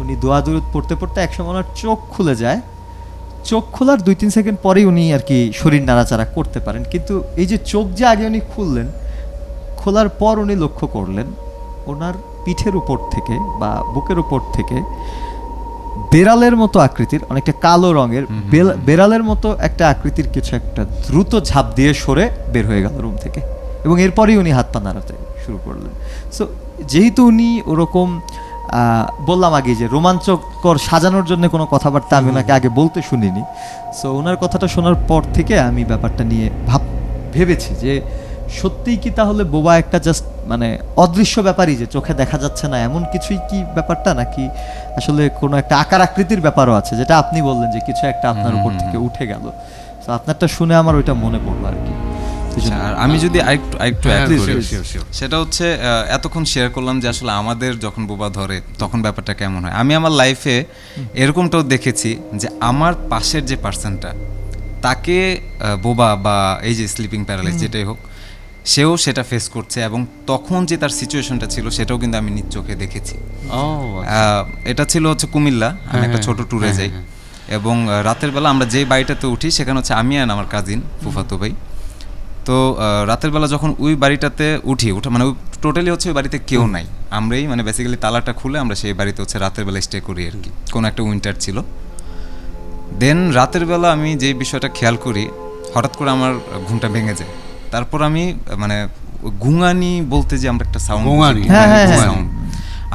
উনি দোয়া দুরুদ পড়তে পড়তে একসময় ওনার চোখ খুলে যায়। চোখ খোলার 2-3 সেকেন্ড পরেই উনি আর কি শরীর নাড়াচাড়া করতে পারেন, কিন্তু এই যে চোখ যে আগে উনি খুললেন, খোলার পর উনি লক্ষ্য করলেন ওনার পিঠের উপর থেকে বা বুকের উপর থেকে বেড়ালের মতো আকৃতির, অনেকটা কালো রঙের বেড়ালের মতো একটা আকৃতির কিছু একটা দ্রুত ঝাঁপ দিয়ে সরে বের হয়ে গেল রুম থেকে, এবং এরপরেই উনি হাত পা নাড়াতে শুরু করলেন। সো যেহেতু উনি ওরকম বললাম আগে যে রোমাঞ্চকর সাজানোর জন্য কোনো কথাবার্তা আমি ওনাকে আগে বলতে শুনিনি। সো ওনার কথাটা শোনার পর থেকে আমি ব্যাপারটা নিয়ে ভেবেছি যে সত্যিই কি তাহলে বোবা একটা জাস্ট মানে অদৃশ্য ব্যাপারই, যে চোখে দেখা যাচ্ছে না এমন কিছুই কি ব্যাপারটা, নাকি আসলে কোনো একটা আকার আকৃতির ব্যাপারও আছে, যেটা আপনি বললেন যে কিছু একটা আপনার উপর থেকে উঠে গেল। তো আপনারটা শুনে আমার ওইটা মনে পড়লো আর কি। আর আমি যদি আরেকটু হ্যাঁ, add করি, sure. সেটা হচ্ছে এতক্ষণ শেয়ার করলাম যে আসলে আমাদের যখন বোবা ধরে তখন ব্যাপারটা কেমন হয়। আমি আমার লাইফে এরকমটাও দেখেছি যে আমার পাশের যে পার্সনটা, তাকে বোবা বা এই যে স্লিপিং প্যারালাইজ যেটাই হোক, সেও সেটা ফেস করছে, এবং তখন যে তার সিচুয়েশনটা ছিল সেটাও কিন্তু আমি নিজ চোখে দেখেছি। এটা ছিল হচ্ছে কুমিল্লা, আমি একটা ছোট ট্যুরে যাই, এবং রাতের বেলা আমরা যেই বাড়িটাতে উঠি সেখানে হচ্ছে আমি আর আমার কাজিন ফুফাতো ভাই। তো রাতের বেলা যখন ওই বাড়িটাতে উঠা মানে টোটালি হচ্ছে ওই বাড়িতে কেউ নাই, আমরাই মানে বেসিক্যালি তালাটা খুলে আমরা সেই বাড়িতে হচ্ছে রাতের বেলা স্টে করি আর কি। কোনো একটা উইন্টার ছিল। দেন রাতের বেলা আমি যে বিষয়টা খেয়াল করি, হঠাৎ করে আমার ঘুমটা ভেঙে যায়। তারপর আমি মানে গুঙানি বলতে যে আমরা একটা সাউন্ড,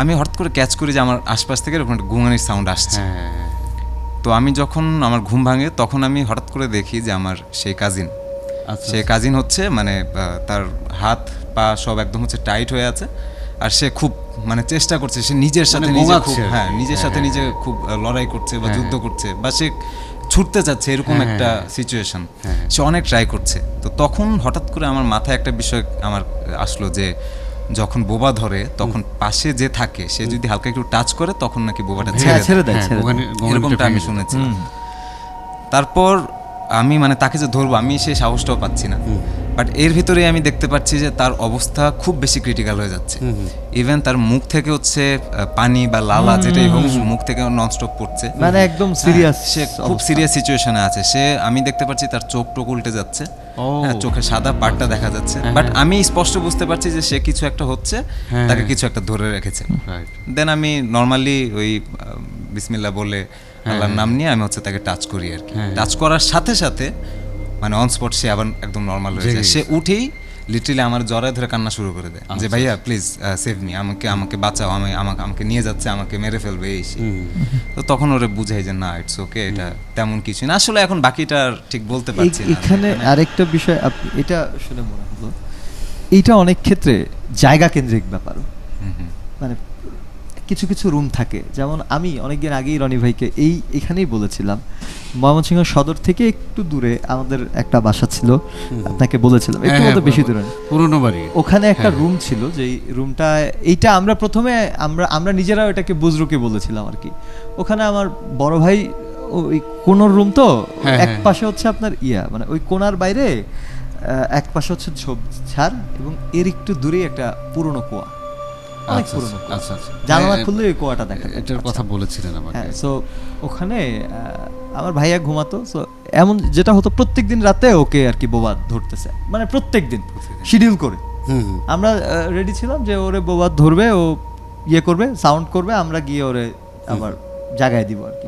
আমি হঠাৎ করে ক্যাচ করি যে আমার আশপাশ থেকে এরকম একটা গুঙানির সাউন্ড আসছে। তো আমি যখন আমার ঘুম ভাঙে তখন আমি হঠাৎ করে দেখি যে আমার সেই কাজিন, সেই কাজিন হচ্ছে মানে তার হাত পা সব একদম হচ্ছে টাইট হয়ে আছে, আর সে খুব মানে চেষ্টা করছে, সে নিজের সাথে নিজে খুব নিজের সাথে নিজে খুব লড়াই করছে বা যুদ্ধ করছে, বা সে ছুটতে চাচ্ছে, এরকম একটা সিচুয়েশন, সে অনেক ট্রাই করছে। তো তখন হঠাৎ করে আমার মাথায় একটা বিষয় আমার আসলো যে যখন বোবা ধরে তখন পাশে যে থাকে সে যদি হালকা একটু টাচ করে তখন নাকি বোবাটা ছেড়ে দেয়, এরকমটা আমি শুনেছি। তারপর আমি মানে তাকে যে ধরবো, আমি সেই সাহসটাও পাচ্ছি না। বাট এর ভিতরে আমি দেখতে পাচ্ছি যে তার অবস্থা খুব বেশি ক্রিটিক্যাল হয়ে যাচ্ছে। ইভেন তার মুখ থেকে হচ্ছে পানি বা লালা যেটাই হোক মুখ থেকে ননস্টপ পড়ছে, মানে একদম সিরিয়াস, সে খুব সিরিয়াস সিচুয়েশনে আছে। সে আমি দেখতে পাচ্ছি তার চোখ টোক উল্টে যাচ্ছে, হ্যাঁ, চোখে সাদা পাটটা দেখা যাচ্ছে, বাট আমি স্পষ্ট বুঝতে পারছি যে সে কিছু একটা হচ্ছে, তাকে কিছু একটা ধরে রেখেছে। দেন আমি নর্মালি ওই বিসমিল্লাহ বলে আল্লাহর নাম নিয়ে আমি হচ্ছে তাকে টাচ করি আর কি। টাচ করার সাথে সাথে মানে অন স্পট সে আবার একদম নর্মাল হয়ে যায়। সে উঠেই লিটারালি আমার জড়ায় ধরে কান্না শুরু করে দেয় যে ভাইয়া প্লিজ সেভ মি, আমাকে বাঁচাও, আমাকে নিয়ে যাচ্ছে, আমাকে মেরে ফেলবে এই সেই। তো তখন ওরে বুঝাই যে না ইটস ওকে, এটা তেমন কিছু না। আসলে এখন বাকিটা ঠিক বলতে পারছি না। এখানে আরেকটা বিষয় এটা শুনে মনে হলো, এইটা অনেক ক্ষেত্রে জায়গা কেন্দ্রিক ব্যাপার। মানে কিছু কিছু রুম থাকে, যেমন আমি অনেকদিন আগেই রনি ভাইকে এখানেই বলেছিলাম, ময়মনসিংহ সদর থেকে একটু দূরে আমাদের একটা বাসা ছিল, আপনাকে বলেছিলাম, একটু মতো বেশি দূরে পুরনো বাড়ি, ওখানে একটা রুম ছিল, যেই রুমটা এইটা আমরা প্রথমে আমরা নিজেরাও এটাকে বুজরুকি বলেছিলাম আর কি। ওখানে আমার বড় ভাই ওই কোনার রুম, তো এক পাশে হচ্ছে আপনার মানে ওই কোনার বাইরে এক পাশে হচ্ছে ঝোপঝাড় এবং এর একটু দূরেই একটা পুরনো কুয়া, অনেক পুরনো। আচ্ছা আচ্ছা, জানালা খুললে ওই কুয়াটা দেখা যায়। এটার কথা বলেছিলেন আমাকে। হ্যাঁ, সো ওখানে আমার ভাইয়া ঘুমাতো। সো এমন যেটা হতো প্রত্যেকদিন রাতে ওকে আর কি বোবা ধরতেছে, মানে প্রত্যেকদিন শিডিউল করে। আমরা রেডি ছিলাম যে ওরে বোবা ধরবে, ও ইয়ে করবে, সাউন্ড করবে, আমরা গিয়ে ওরে আবার জাগায় দিব আর কি।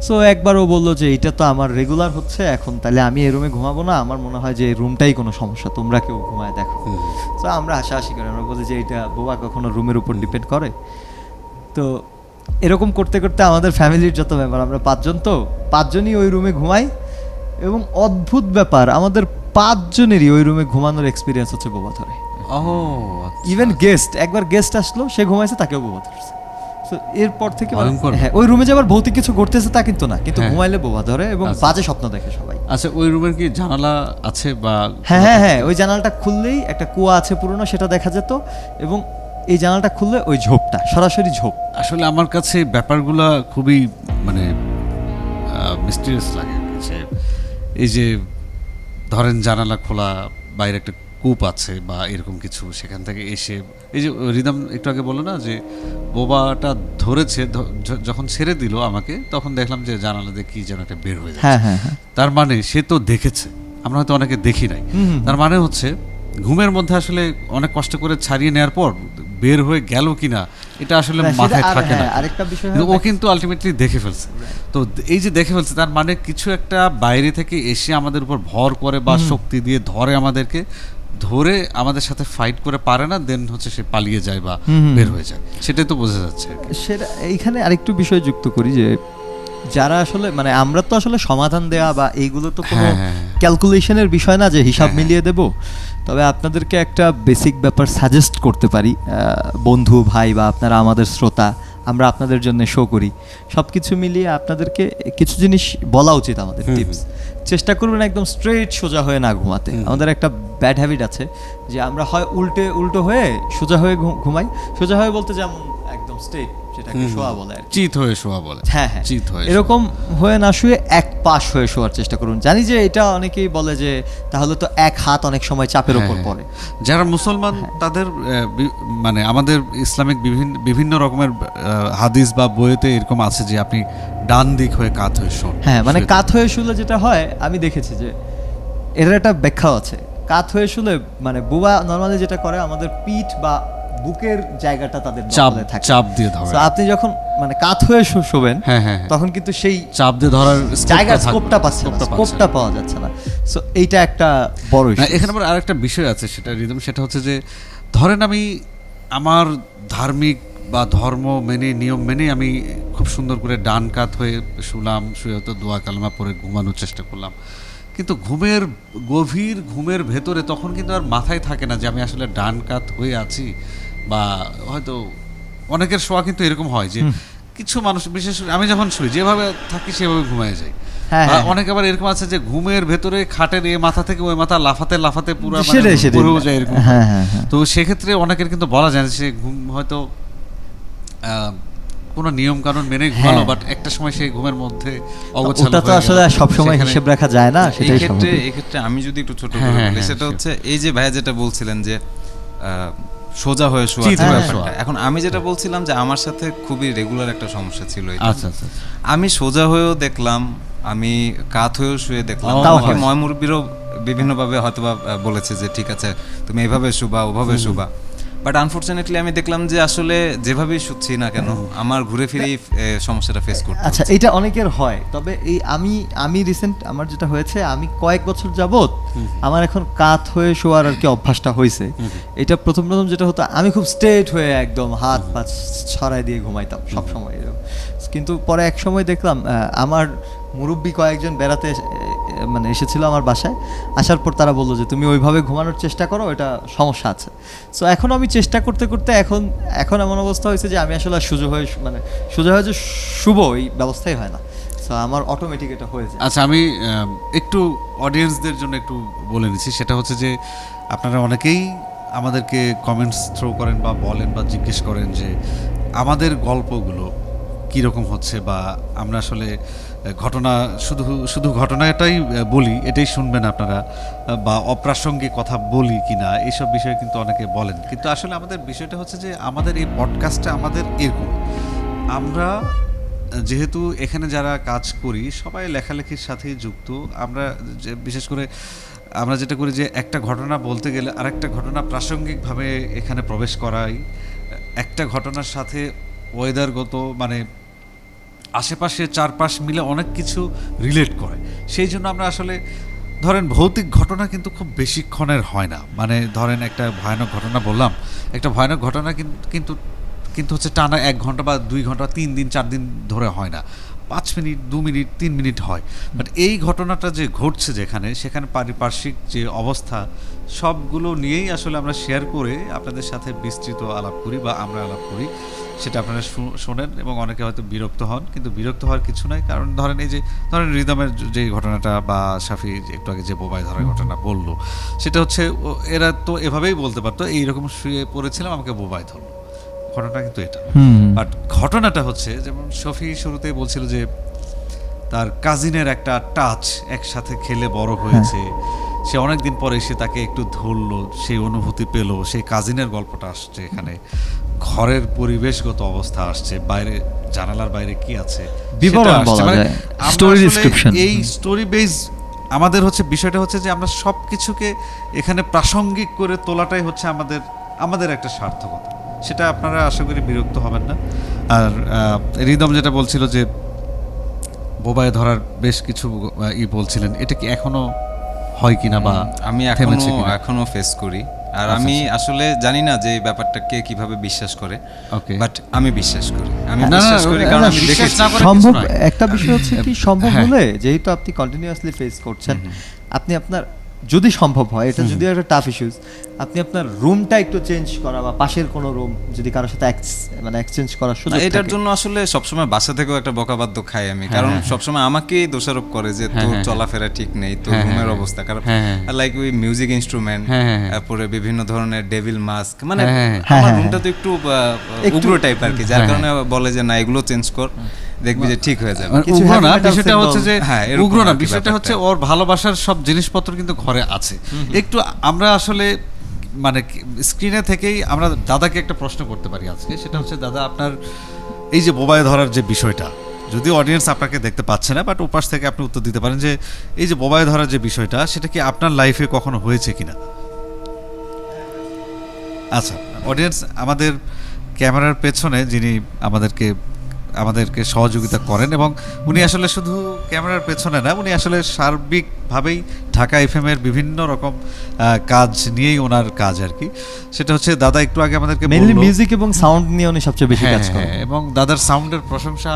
সো একবার ও বললো যে এটা তো আমার রেগুলার হচ্ছে এখন, তাহলে আমি এই রুমে ঘুমাবো না, আমার মনে হয় যে এই রুমটাই কোনো সমস্যা, তোমরা কেউ ঘুমায় দেখো। তো আমরা হাসাহাসি করি, আমরা বলি যে এটা বোবা কখনো রুমের উপর ডিপেন্ড করে। তো এরকম করতে করতে আমাদের ফ্যামিলির যত ব্যাপার, আমরা পাঁচজনই ওই রুমে ঘুমাই, এবং অদ্ভুত ব্যাপার, আমাদের পাঁচজনেরই ওই রুমে ঘুমানোর এক্সপিরিয়েন্স হচ্ছে বোবা ধরে। ইভেন একবার গেস্ট আসলো, সে ঘুমাইছে, তাকেও বোবা ধরছে। এরপর থেকে হ্যাঁ, ওই রুমে যে আবার ভৌতিক কিছু ঘটতেছে তা কিন্তু না, কিন্তু ঘুমাইলে বোবা ধরে এবং বাজে স্বপ্ন দেখে সবাই। আচ্ছা, ওই রুমের কি জানালা আছে বা? হ্যাঁ, ওই জানালাটা খুললেই একটা কুয়া আছে পুরনো, সেটা দেখা যেত, এবং এই জানালাটা খুললে ওই ঝোপটা, সরাসরি ঝোপ। আসলে আমার কাছে ব্যাপারগুলা খুবই মানে মিস্টিরিয়াস লাগে। এই যে ধরেন জানালা খোলা, বাইরে একটা কূপ আছে বা এরকম কিছু, সেখান থেকে এসে এই যে রিদম একটু আগে বললো না যে বোবাটা ধরেছে, যখন ছেড়ে দিল আমাকে, তখন দেখলাম যে জানালা দিয়ে কি যেন একটা বের হয়ে যাচ্ছে। তার মানে সে তো দেখেছে, আমরা হয়তো অনেকে দেখি নাই। তার মানে হচ্ছে ঘুমের মধ্যে আসলে অনেক কষ্ট করে ছাড়িয়ে নেওয়ার পর বের হয়ে গেল কিনা এটা আসলে মাথায় থাকে না। আরেকটা বিষয়, ও কিন্তু আলটিমেটলি দেখে ফেলছে। তো এই যে দেখে ফেলছে, তার মানে কিছু একটা বাইরে থেকে এসে আমাদের উপর ভর করে বা শক্তি দিয়ে ধরে আমাদেরকে, ধরে আমাদের সাথে ফাইট করে পারে না, দেন হচ্ছে সে পালিয়ে যায় বা বের হয়ে যায়, সেটাই তো বোঝা যাচ্ছে। সেটা এইখানে আরেকটু বিষয় যুক্ত করি যে যারা আসলে মানে আমরা তো আসলে সমাধান দেওয়া বা এইগুলো তো কোনো ক্যালকুলেশনের বিষয় না যে হিসাব মিলিয়ে দেব। তবে আপনাদেরকে একটা বেসিক ব্যাপার সাজেস্ট করতে পারি, বন্ধু ভাই বা আপনারা আমাদের শ্রোতা, আমরা আপনাদের জন্য শো করি, সব কিছু মিলিয়ে আপনাদেরকে কিছু জিনিস বলা উচিত। আমাদের টিপস, চেষ্টা করবেন একদম স্ট্রেট সোজা হয়ে না ঘুমাতে। আমাদের একটা ব্যাড হ্যাবিট আছে যে আমরা হয় উল্টো হয়ে সোজা হয়ে ঘুমাই। সোজা হয়ে বলতে যেমন একদম স্ট্রেট, যেটাকে শোয়া বলে, চিত হয়ে শোয়া বলে। হ্যাঁ, এরকম হয়ে না শুয়ে এক পাশ হয়ে শোয়ার চেষ্টা করুন। জানি যে এটা অনেকেই বলে যে তাহলে তো এক হাত অনেক সময় চাপের উপর পড়ে। যারা মুসলমান তাদের মানে আমাদের ইসলামিক বিভিন্ন রকমের হাদিস বা বইতে এরকম আছে যে আপনি ডান দিক হয়ে কাত হয়ে শোন। হ্যাঁ, মানে কাত হয়ে শুলে যেটা হয়, আমি দেখেছি যে এর একটা ব্যাখ্যাও আছে। কাত হয়ে শুলে মানে বুবা নরমালি যেটা করে, আমাদের পিঠ বা বুকের জায়গাটা তাদের চাপ দিয়ে ধরে। আপনি যখন মানে কাত হয়ে শোবেন, তখন কিন্তু সেই চাপ দিয়ে ধরার জায়গার স্কোপটা পাওয়া যাচ্ছে না। সো এইটা একটা বড় ইস্যু। এখানে আবার আরেকটা বিষয় আছে, সেটা রিদম, সেটা হচ্ছে যে ধরেন আমি আমার ধার্মিক বা ধর্ম মেনে, নিয়ম মেনে আমি খুব সুন্দর করে ডান কাত হয়ে শুলাম, শুয়ে হয়তো দোয়া কালমা পরে ঘুমানোর চেষ্টা করলাম, কিন্তু গভীর ঘুমের ভেতরে তখন কিন্তু আর মাথায় থাকে না যে আমি আসলে ডান কাত হয়ে আছি। বা হয়তো অনেকের শোয়া কিন্তু এরকম হয় যে কিছু মানুষ, বিশেষ করে আমি যখন শুই যেভাবে থাকি সেভাবে ঘুমিয়ে যাই। অনেক আবার এরকম আছে যে ঘুমের ভেতরে খাটের এ মাথা থেকে ওই মাথা লাফাতে পুরো পড়েও যায় এরকম। তো সেক্ষেত্রে অনেকের কিন্তু বলা যায় যে ঘুম হয়তো কোনো নিয়ম কানুন মেনে ঘুমালো, বাট একটা সময় সেই ঘুমের মধ্যে অগোছালো ওটা তো আসলে সব সময় হিসাব রাখা যায় না, সেটাই স্বাভাবিক। এই ক্ষেত্রে আমি যদি একটু ছোট করে বলি, সেটা হচ্ছে এই যে ভাইয়া যেটা বলছিলেন যে সোজা হয়ে শোয়া ব্যাপারটা। এখন আমি যেটা বলছিলাম যে আমার সাথে খুবই রেগুলার একটা সমস্যা ছিল এটা। আচ্ছা আচ্ছা। আমি সোজা হয়েও দেখলাম, আমি কাত হয়েও শুয়ে দেখলাম, আমাকে ময়মুরব্বিরও বিভিন্নভাবে হয়তোবা বলেছে যে ঠিক আছে তুমি এভাবে শুবা ওভাবে শুবা, বাট আনফরচুনেটলি আমি দেখলাম যে আসলে যেভাবেই শুচ্ছি না কেন আমার ঘুরে ফিরেই সমস্যাটা ফেস করতে আচ্ছা, এটা অনেকের হয়, তবে এই আমি রিসেন্ট আমার যেটা হয়েছে, আমি কয়েক বছর যাবত আমার এখন কাত হয়ে শোয়ার আর কি অভ্যাসটা হয়েছে। এটা প্রথম যেটা হতো, আমি খুব স্ট্রেট হয়ে একদম হাত পা ছড়াই দিয়ে ঘুমাইতাম সব সময় এরকম। কিন্তু পরে এক সময় দেখলাম আমার মুরব্বী কয়েকজন বেড়াতে মানে এসেছিল আমার বাসায়, আসার পর তারা বললো যে তুমি ওইভাবে ঘুমানোর চেষ্টা করো, এটা সমস্যা আছে। সো এখন আমি চেষ্টা করতে করতে এখন এমন অবস্থা হয়েছে যে আমি আসলে সোজা হয়ে যে শুভ এই ব্যবস্থাই হয় না, সো আমার অটোমেটিক এটা হয়ে যায়। আচ্ছা, আমি একটু অডিয়েন্সদের জন্য একটু বলে নিচ্ছি, সেটা হচ্ছে যে আপনারা অনেকেই আমাদেরকে কমেন্টস থ্রো করেন বা বলেন বা জিজ্ঞেস করেন যে আমাদের গল্পগুলো কীরকম হচ্ছে, বা আমরা আসলে ঘটনা শুধু ঘটনাটাই বলি এটাই শুনবেন আপনারা, বা অপ্রাসঙ্গিক কথা বলি কিনা এইসব বিষয়ে কিন্তু অনেকে বলেন। কিন্তু আসলে আমাদের বিষয়টা হচ্ছে যে আমাদের এই পডকাস্টটা আমাদের এরকম, আমরা যেহেতু এখানে যারা কাজ করি সবাই লেখালেখির সাথেই যুক্ত, আমরা বিশেষ করে আমরা যেটা করি যে একটা ঘটনা বলতে গেলে আরেকটা ঘটনা প্রাসঙ্গিকভাবে এখানে প্রবেশ করাই, একটা ঘটনার সাথে ওয়েদারগত মানে আশেপাশে চারপাশ মিলে অনেক কিছু রিলেট করে। সেই জন্য আমরা আসলে ধরেন ভৌতিক ঘটনা কিন্তু খুব বেশিক্ষণের হয় না, মানে ধরেন একটা ভয়ানক ঘটনা বললাম, একটা ভয়ানক ঘটনা কিন্তু কিন্তু হচ্ছে টানা 1 ঘন্টা বা 2 ঘন্টা 3 দিন 4 দিন ধরে হয় না, 5 মিনিট 2 মিনিট 3 মিনিট হয়। বাট এই ঘটনাটা যে ঘটছে সেখানে পারিপার্শ্বিক যে অবস্থা সবগুলো নিয়েই আসলে আমরা শেয়ার করে আপনাদের সাথে বিস্তৃত আলাপ করি বা আমরা আলাপ করি, সেটা আপনারা শোনেন এবং অনেকে হয়তো বিরক্ত হন, কিন্তু বিরক্ত হওয়ার কিছু নাই। কারণ ধরেন এই যে রিদমের যে ঘটনাটা বা শাফি একটু আগে যে বোবায় ধরার ঘটনা বললো, সেটা হচ্ছে এরা তো এভাবেই বলতে পারতো এইরকম শুয়ে পড়েছিলাম আমাকে বোবায় ধরলো, ঘটনা কিন্তু এটা। বাট ঘটনাটা হচ্ছে যেমন শফি শুরুতেই বলছিল যে তার কাজিনের একটা টাচ, একসাথে খেলে বড় হয়েছে, সে অনেকদিন পরে এসে তাকে একটু ধরলো, সেই অনুভূতি পেল, সেই কাজিনের গল্পটা আসছে এখানে, ঘরের পরিবেশগত অবস্থা আসছে, বাইরে জানালার বাইরে কি আছে বিবরণ বলা যায়, স্টোরি ডেসক্রিপশন। এই স্টোরি বেস আমাদের হচ্ছে বিষয়টা হচ্ছে যে আমরা সব কিছুকে এখানে প্রাসঙ্গিক করে তোলাটাই হচ্ছে আমাদের একটা সার্থকতা, সেটা আপনারা আশা করি বিরক্ত হবেন না। আর রিদম যেটা বলছিল যে বোবায় ধরার বেশ কিছু বলছিলেন, এটা কি এখনো হয় কিনা বা আমি এখনো ফেস করি, আর আমি আসলে জানি না যে এই ব্যাপারটা কে কিভাবে বিশ্বাস করে, বাট আমি বিশ্বাস করি, কারণ আমি দেখেছি। সম্ভব একটা বিষয় হচ্ছে কি, সম্ভব হলে যেহেতু আপনি কন্টিনিউয়াসলি ফেস করছেন, আপনি আপনার যদি সম্ভব হয়, এটা যদি একটা টাফ ইস্যুস, আপনি আপনার রুমটা একটু চেঞ্জ করা বা পাশের কোনো রুম যদি কারোর সাথে এক্সচেঞ্জ করার সুযোগ থাকে। এটার জন্য আসলে সবসময় বাসা থেকেও একটা বকাবাদ্য খাই আমি, কারণ সবসময় আমাকেই দোষারোপ করে যে তোর চলাফেরা ঠিক নেই, তোর রুমের অবস্থা খারাপ, লাইক ওই মিউজিক ইনস্ট্রুমেন্ট, তারপরে বিভিন্ন ধরনের ডেভিল মাস্ক, মানে আমার রুমটা তো একটু উগ্র টাইপ আর কি, যার কারণে বলে যে না এগুলো চেঞ্জ কর, দেখবি যে ঠিক হয়ে যাবে। উগ্র না, বিষয়টা হচ্ছে যে উগ্র না, বিষয়টা হচ্ছে ওর ভালোবাসার সব জিনিসপত্র কিন্তু ঘরে আছে। একটু আমরা আসলে মানে স্ক্রিনে থেকেই আমরা দাদাকে একটা প্রশ্ন করতে পারি আজকে, সেটা হচ্ছে দাদা আপনার এই যে বোবায় ধরার যে বিষয়টা, যদিও অডিয়েন্স আপনাকে দেখতে পাচ্ছে না, বাট ওপাশ থেকে আপনি উত্তর দিতে পারেন যে এই যে বোবায় ধরার যে বিষয়টা, সেটা কি আপনার লাইফে কখনো হয়েছে কিনা? আচ্ছা, অডিয়েন্স আমাদের ক্যামেরার পেছনে যিনি আমাদেরকে সহযোগিতা করেন, এবং উনি আসলে শুধু ক্যামেরার পেছনে না, উনি আসলে সার্বিকভাবেই ঢাকা এফএম এর বিভিন্ন রকম কাজ নিয়েই ওনার কাজ আর কি। সেটা হচ্ছে দাদা একটু আগে আমাদেরকে মেইনলি মিউজিক এবং সাউন্ড নিয়ে উনি সবচেয়ে বেশি কাজ করেন, এবং দাদার সাউন্ডের প্রশংসা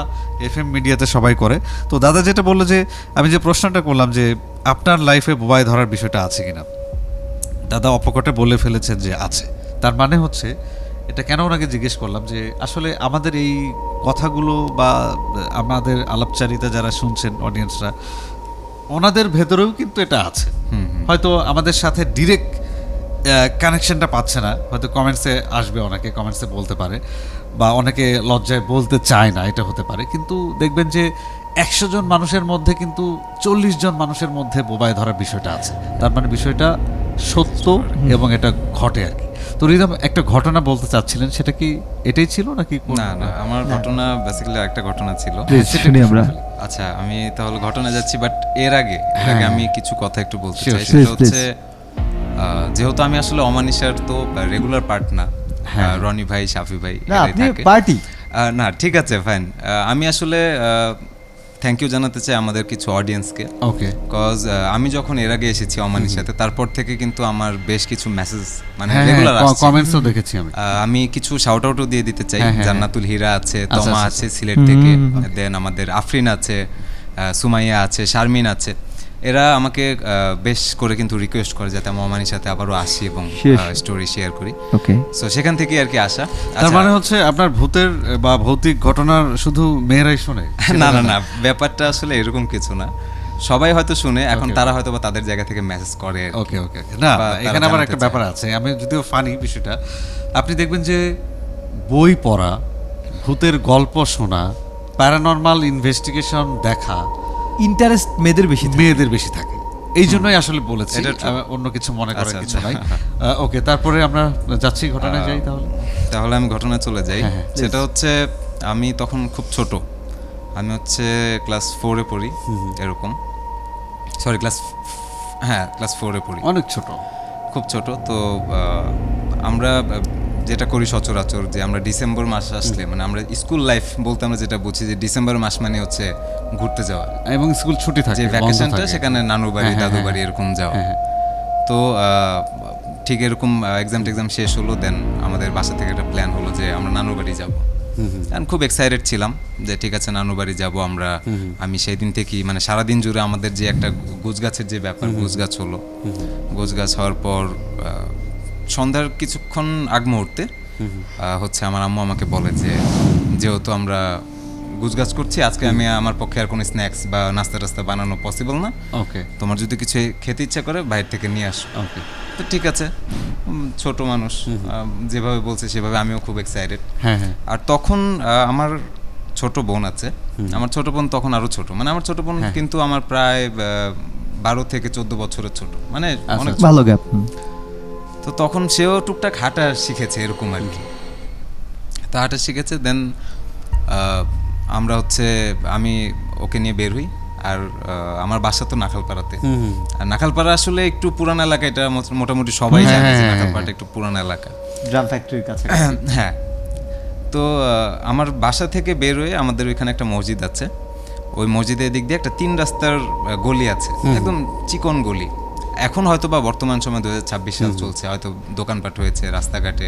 এফএম মিডিয়াতে সবাই করে। তো দাদা যেটা বললো যে আমি যে প্রশ্নটা করলাম যে আপনার লাইফে বোবায় ধরার বিষয়টা আছে কিনা, দাদা অপকটে বলে ফেলেছেন যে আছে। তার মানে হচ্ছে এটা কেন ওনাকে জিজ্ঞেস করলাম যে আসলে আমাদের এই কথাগুলো বা আমাদের আলাপচারিতা যারা শুনছেন অডিয়েন্সরা, ওনাদের ভেতরেও কিন্তু এটা আছে, হয়তো আমাদের সাথে ডিরেক্ট কানেকশনটা পাচ্ছে না, হয়তো কমেন্টসে আসবে, অনেকে কমেন্টসে বলতে পারে, বা অনেকে লজ্জায় বলতে চায় না, এটা হতে পারে। কিন্তু দেখবেন যে 100 জন মানুষের মধ্যে কিন্তু 40 জন মানুষের মধ্যে বোবায় ধরার বিষয়টা আছে। তার মানে বিষয়টা সত্য এবং এটা ঘটে আর কি। তো রিদম একটা ঘটনা বলতে চাচ্ছিলেন, সেটা কি এটাই ছিল নাকি না না, আমার ঘটনা বেসিক্যালি একটা ঘটনা ছিল। Please, শুনি আমরা। আচ্ছা, আমি তাহলে ঘটনা যাচ্ছি, বাট এর আগে আমি কিছু কথা একটু বলতে Sure, চাই। sure. সেটা Please, হচ্ছে যেহেতু আমি আসলে অমানিশার তো রেগুলার পার্ট না, রনি ভাই, শাফি ভাই না, এরাই আপনি থাকে। পার্টি। না ঠিক আছে, ফাইন। আমি আসলে থ্যাংক ইউ জানাতে চাই আমাদের কিছু অডিয়েন্সকে, ওকে। কজ আমি যখন এর আগে এসেছি অমানির সাথে, তারপর থেকে কিন্তু আমার বেশ কিছু মেসেজ মানে হ্যাঁ, রেগুলার আসছে। কমেন্টসও দেখেছি আমি। আমি কিছু শাউট আউটও দিয়ে দিতে চাই। হ্যাঁ, হ্যাঁ, জান্নাতুল হীরা আছে, আচ্ছা, তমা আচ্ছা, আছে সিলেট থেকে, দেন আমাদের আফরিন আছে, সুমাইয়া আছে, শারমিন আছে। এরা আমাকে বেশ করে কিন্তু রিকোয়েস্ট করে যাতে আমি অমানির সাথে আবারও আসি এবং স্টোরি শেয়ার করি। ওকে, সো সেখান থেকে আর কি আসা। তার মানে হচ্ছে আপনার ভূতের বা ভৌতিক ঘটনার শুধু মেয়েরাই শোনে? না না না, ব্যাপারটা আসলে এরকম কিছু না, সবাই হয়তো শুনে, এখন তারা হয়তো বা তাদের জায়গা থেকে মেসেজ করে। ওকে ওকে, না বা তারা এখানে আবার জানাতে একটা চায়। ব্যাপার আছে, আমি যদিও ফানি বিষয়টা, আপনি দেখবেন যে বই পড়া, ভূতের গল্প শোনা, প্যারানরমাল ইনভেস্টিগেশন দেখা ইন্টারেস্ট মেয়েদের বেশি থাকে। মেয়েদের বেশি থাকে। এই জন্যই আসলে বলেছি, এটা true। অন্য কিছু মনে করার আচ্ছা, কিছু আচ্ছা। নাই। ওকে, তারপরে আমরা যাচ্ছি ঘটনায় যাই তাহলে। তাহলে আমি ঘটনা চলে যাই। হ্যাঁ, হ্যাঁ, সেটা হচ্ছে আমি তখন খুব ছোট, আমি হচ্ছে ক্লাস 4-এ পড়ি এরকম, সরি ক্লাস 4-এ পড়ি, অনেক ছোট, খুব ছোট। তো আমরা যেটা করি সচরাচর, যে আমরা ডিসেম্বর মাস আসলে, মানে আমরা স্কুল লাইফ বলতে আমরা যেটা বুঝি যে ডিসেম্বর মাস মানে হচ্ছে ঘুরতে যাওয়া, এবং স্কুল ছুটি থাকে, যে বন্ধ ভ্যাকেশনটা থাকে। সেখানে নানু বাড়ি, হ্যাঁ, দাদু হ্যাঁ, বাড়ি এরকম যাওয়া। হ্যাঁ, হ্যাঁ। তো ঠিক এরকম এক্সাম শেষ হলো, দেন আমাদের বাসা থেকে একটা প্ল্যান হলো যে আমরা নানু বাড়ি যাবো। আমি খুব এক্সাইটেড ছিলাম যে ঠিক আছে নানু বাড়ি যাবো আমরা। আমি সেই দিন থেকেই মানে সারাদিন জুড়ে আমাদের যে একটা গোছগাছের যে ব্যাপার, গোছগাছ হলো। গোছগাছ হওয়ার পর সন্ধ্যার কিছুক্ষণ আগ মুহূর্তে হচ্ছে আমার আম্মু আমাকে বলে যে যেহেতু আমরা গুজগাছ করছি, আজকে আমি আমার পক্ষে আর কোনো স্ন্যাক্স বা নাস্তা টাস্তা বানানো পসিবল না, ওকে, তোমার যদি কিছু খেতে ইচ্ছা করে বাইরে থেকে নিয়ে আসো। ওকে, তো ঠিক আছে, ছোট মানুষ যেভাবে বলছে সেভাবে আমিও খুব এক্সাইটেড। হ্যাঁ হ্যাঁ। আর তখন আমার ছোট বোন আছে, আমার ছোট বোন তখন আরো ছোট, মানে আমার ছোট বোন কিন্তু আমার প্রায় 12 থেকে 14 বছরের ছোট, মানে অনেক ভালো গ্যাপ। তো তখন সেও টুকটাক হাঁটা শিখেছে এরকম আর কি, তো হাঁটা শিখেছে। দেন আমরা হচ্ছে আমি ওকে নিয়ে বের হই, আর আমার বাসা তো নাখালপাড়াতে। আর নাখালপাড়া আসলে একটু পুরান এলাকা, এটা মোটামুটি সবাই জানে যে নাখালপাড়াটা একটু পুরান এলাকা, ড্রাম ফ্যাক্টরির কাছে। হ্যাঁ। তো আমার বাসা থেকে বের হয়ে আমাদের ওইখানে একটা মসজিদ আছে, ওই মসজিদের দিক দিয়ে একটা 3 রাস্তার গলি আছে, একদম চিকন গলি। এখন হয়তো বা বর্তমান সময় 2026 সাল চলছে, হয়তো দোকানপাট হয়েছে, রাস্তাঘাটে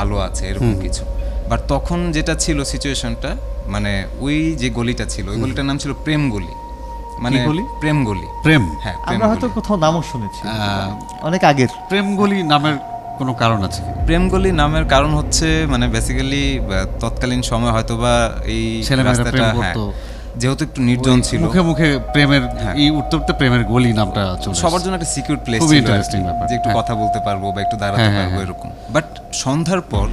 আলো আছে এরকম কিছু। বাট তখন যেটা ছিল সিচুয়েশনটা, মানে ওই যে গলিটা ছিল, ওই গলিটার নাম ছিল প্রেম গলি, মানে প্রেম গলি। প্রেম, হ্যাঁ, আমরা হয়তো কোথাও নামও শুনেছি অনেক আগের। প্রেমগলি নামের কোনো কারণ আছে কি? প্রেমগলি নামের কারণ হচ্ছে মানে বেসিক্যালি তৎকালীন সময় হয়তোবা এই রাস্তাটা যেহেতু একটু নির্জন ছিল, মুখে মুখে প্রেমের এই উত্তরতে প্রেমের গলি নামটা চলে সবার জন্য একটা সিকিউর প্লেস খুব ছিল, ইন্টারেস্টিং ব্যাপার, যে একটু কথা বলতে পারবো বা একটু দাঁড়াতে পারবো এরকম। বাট সন্ধ্যার পর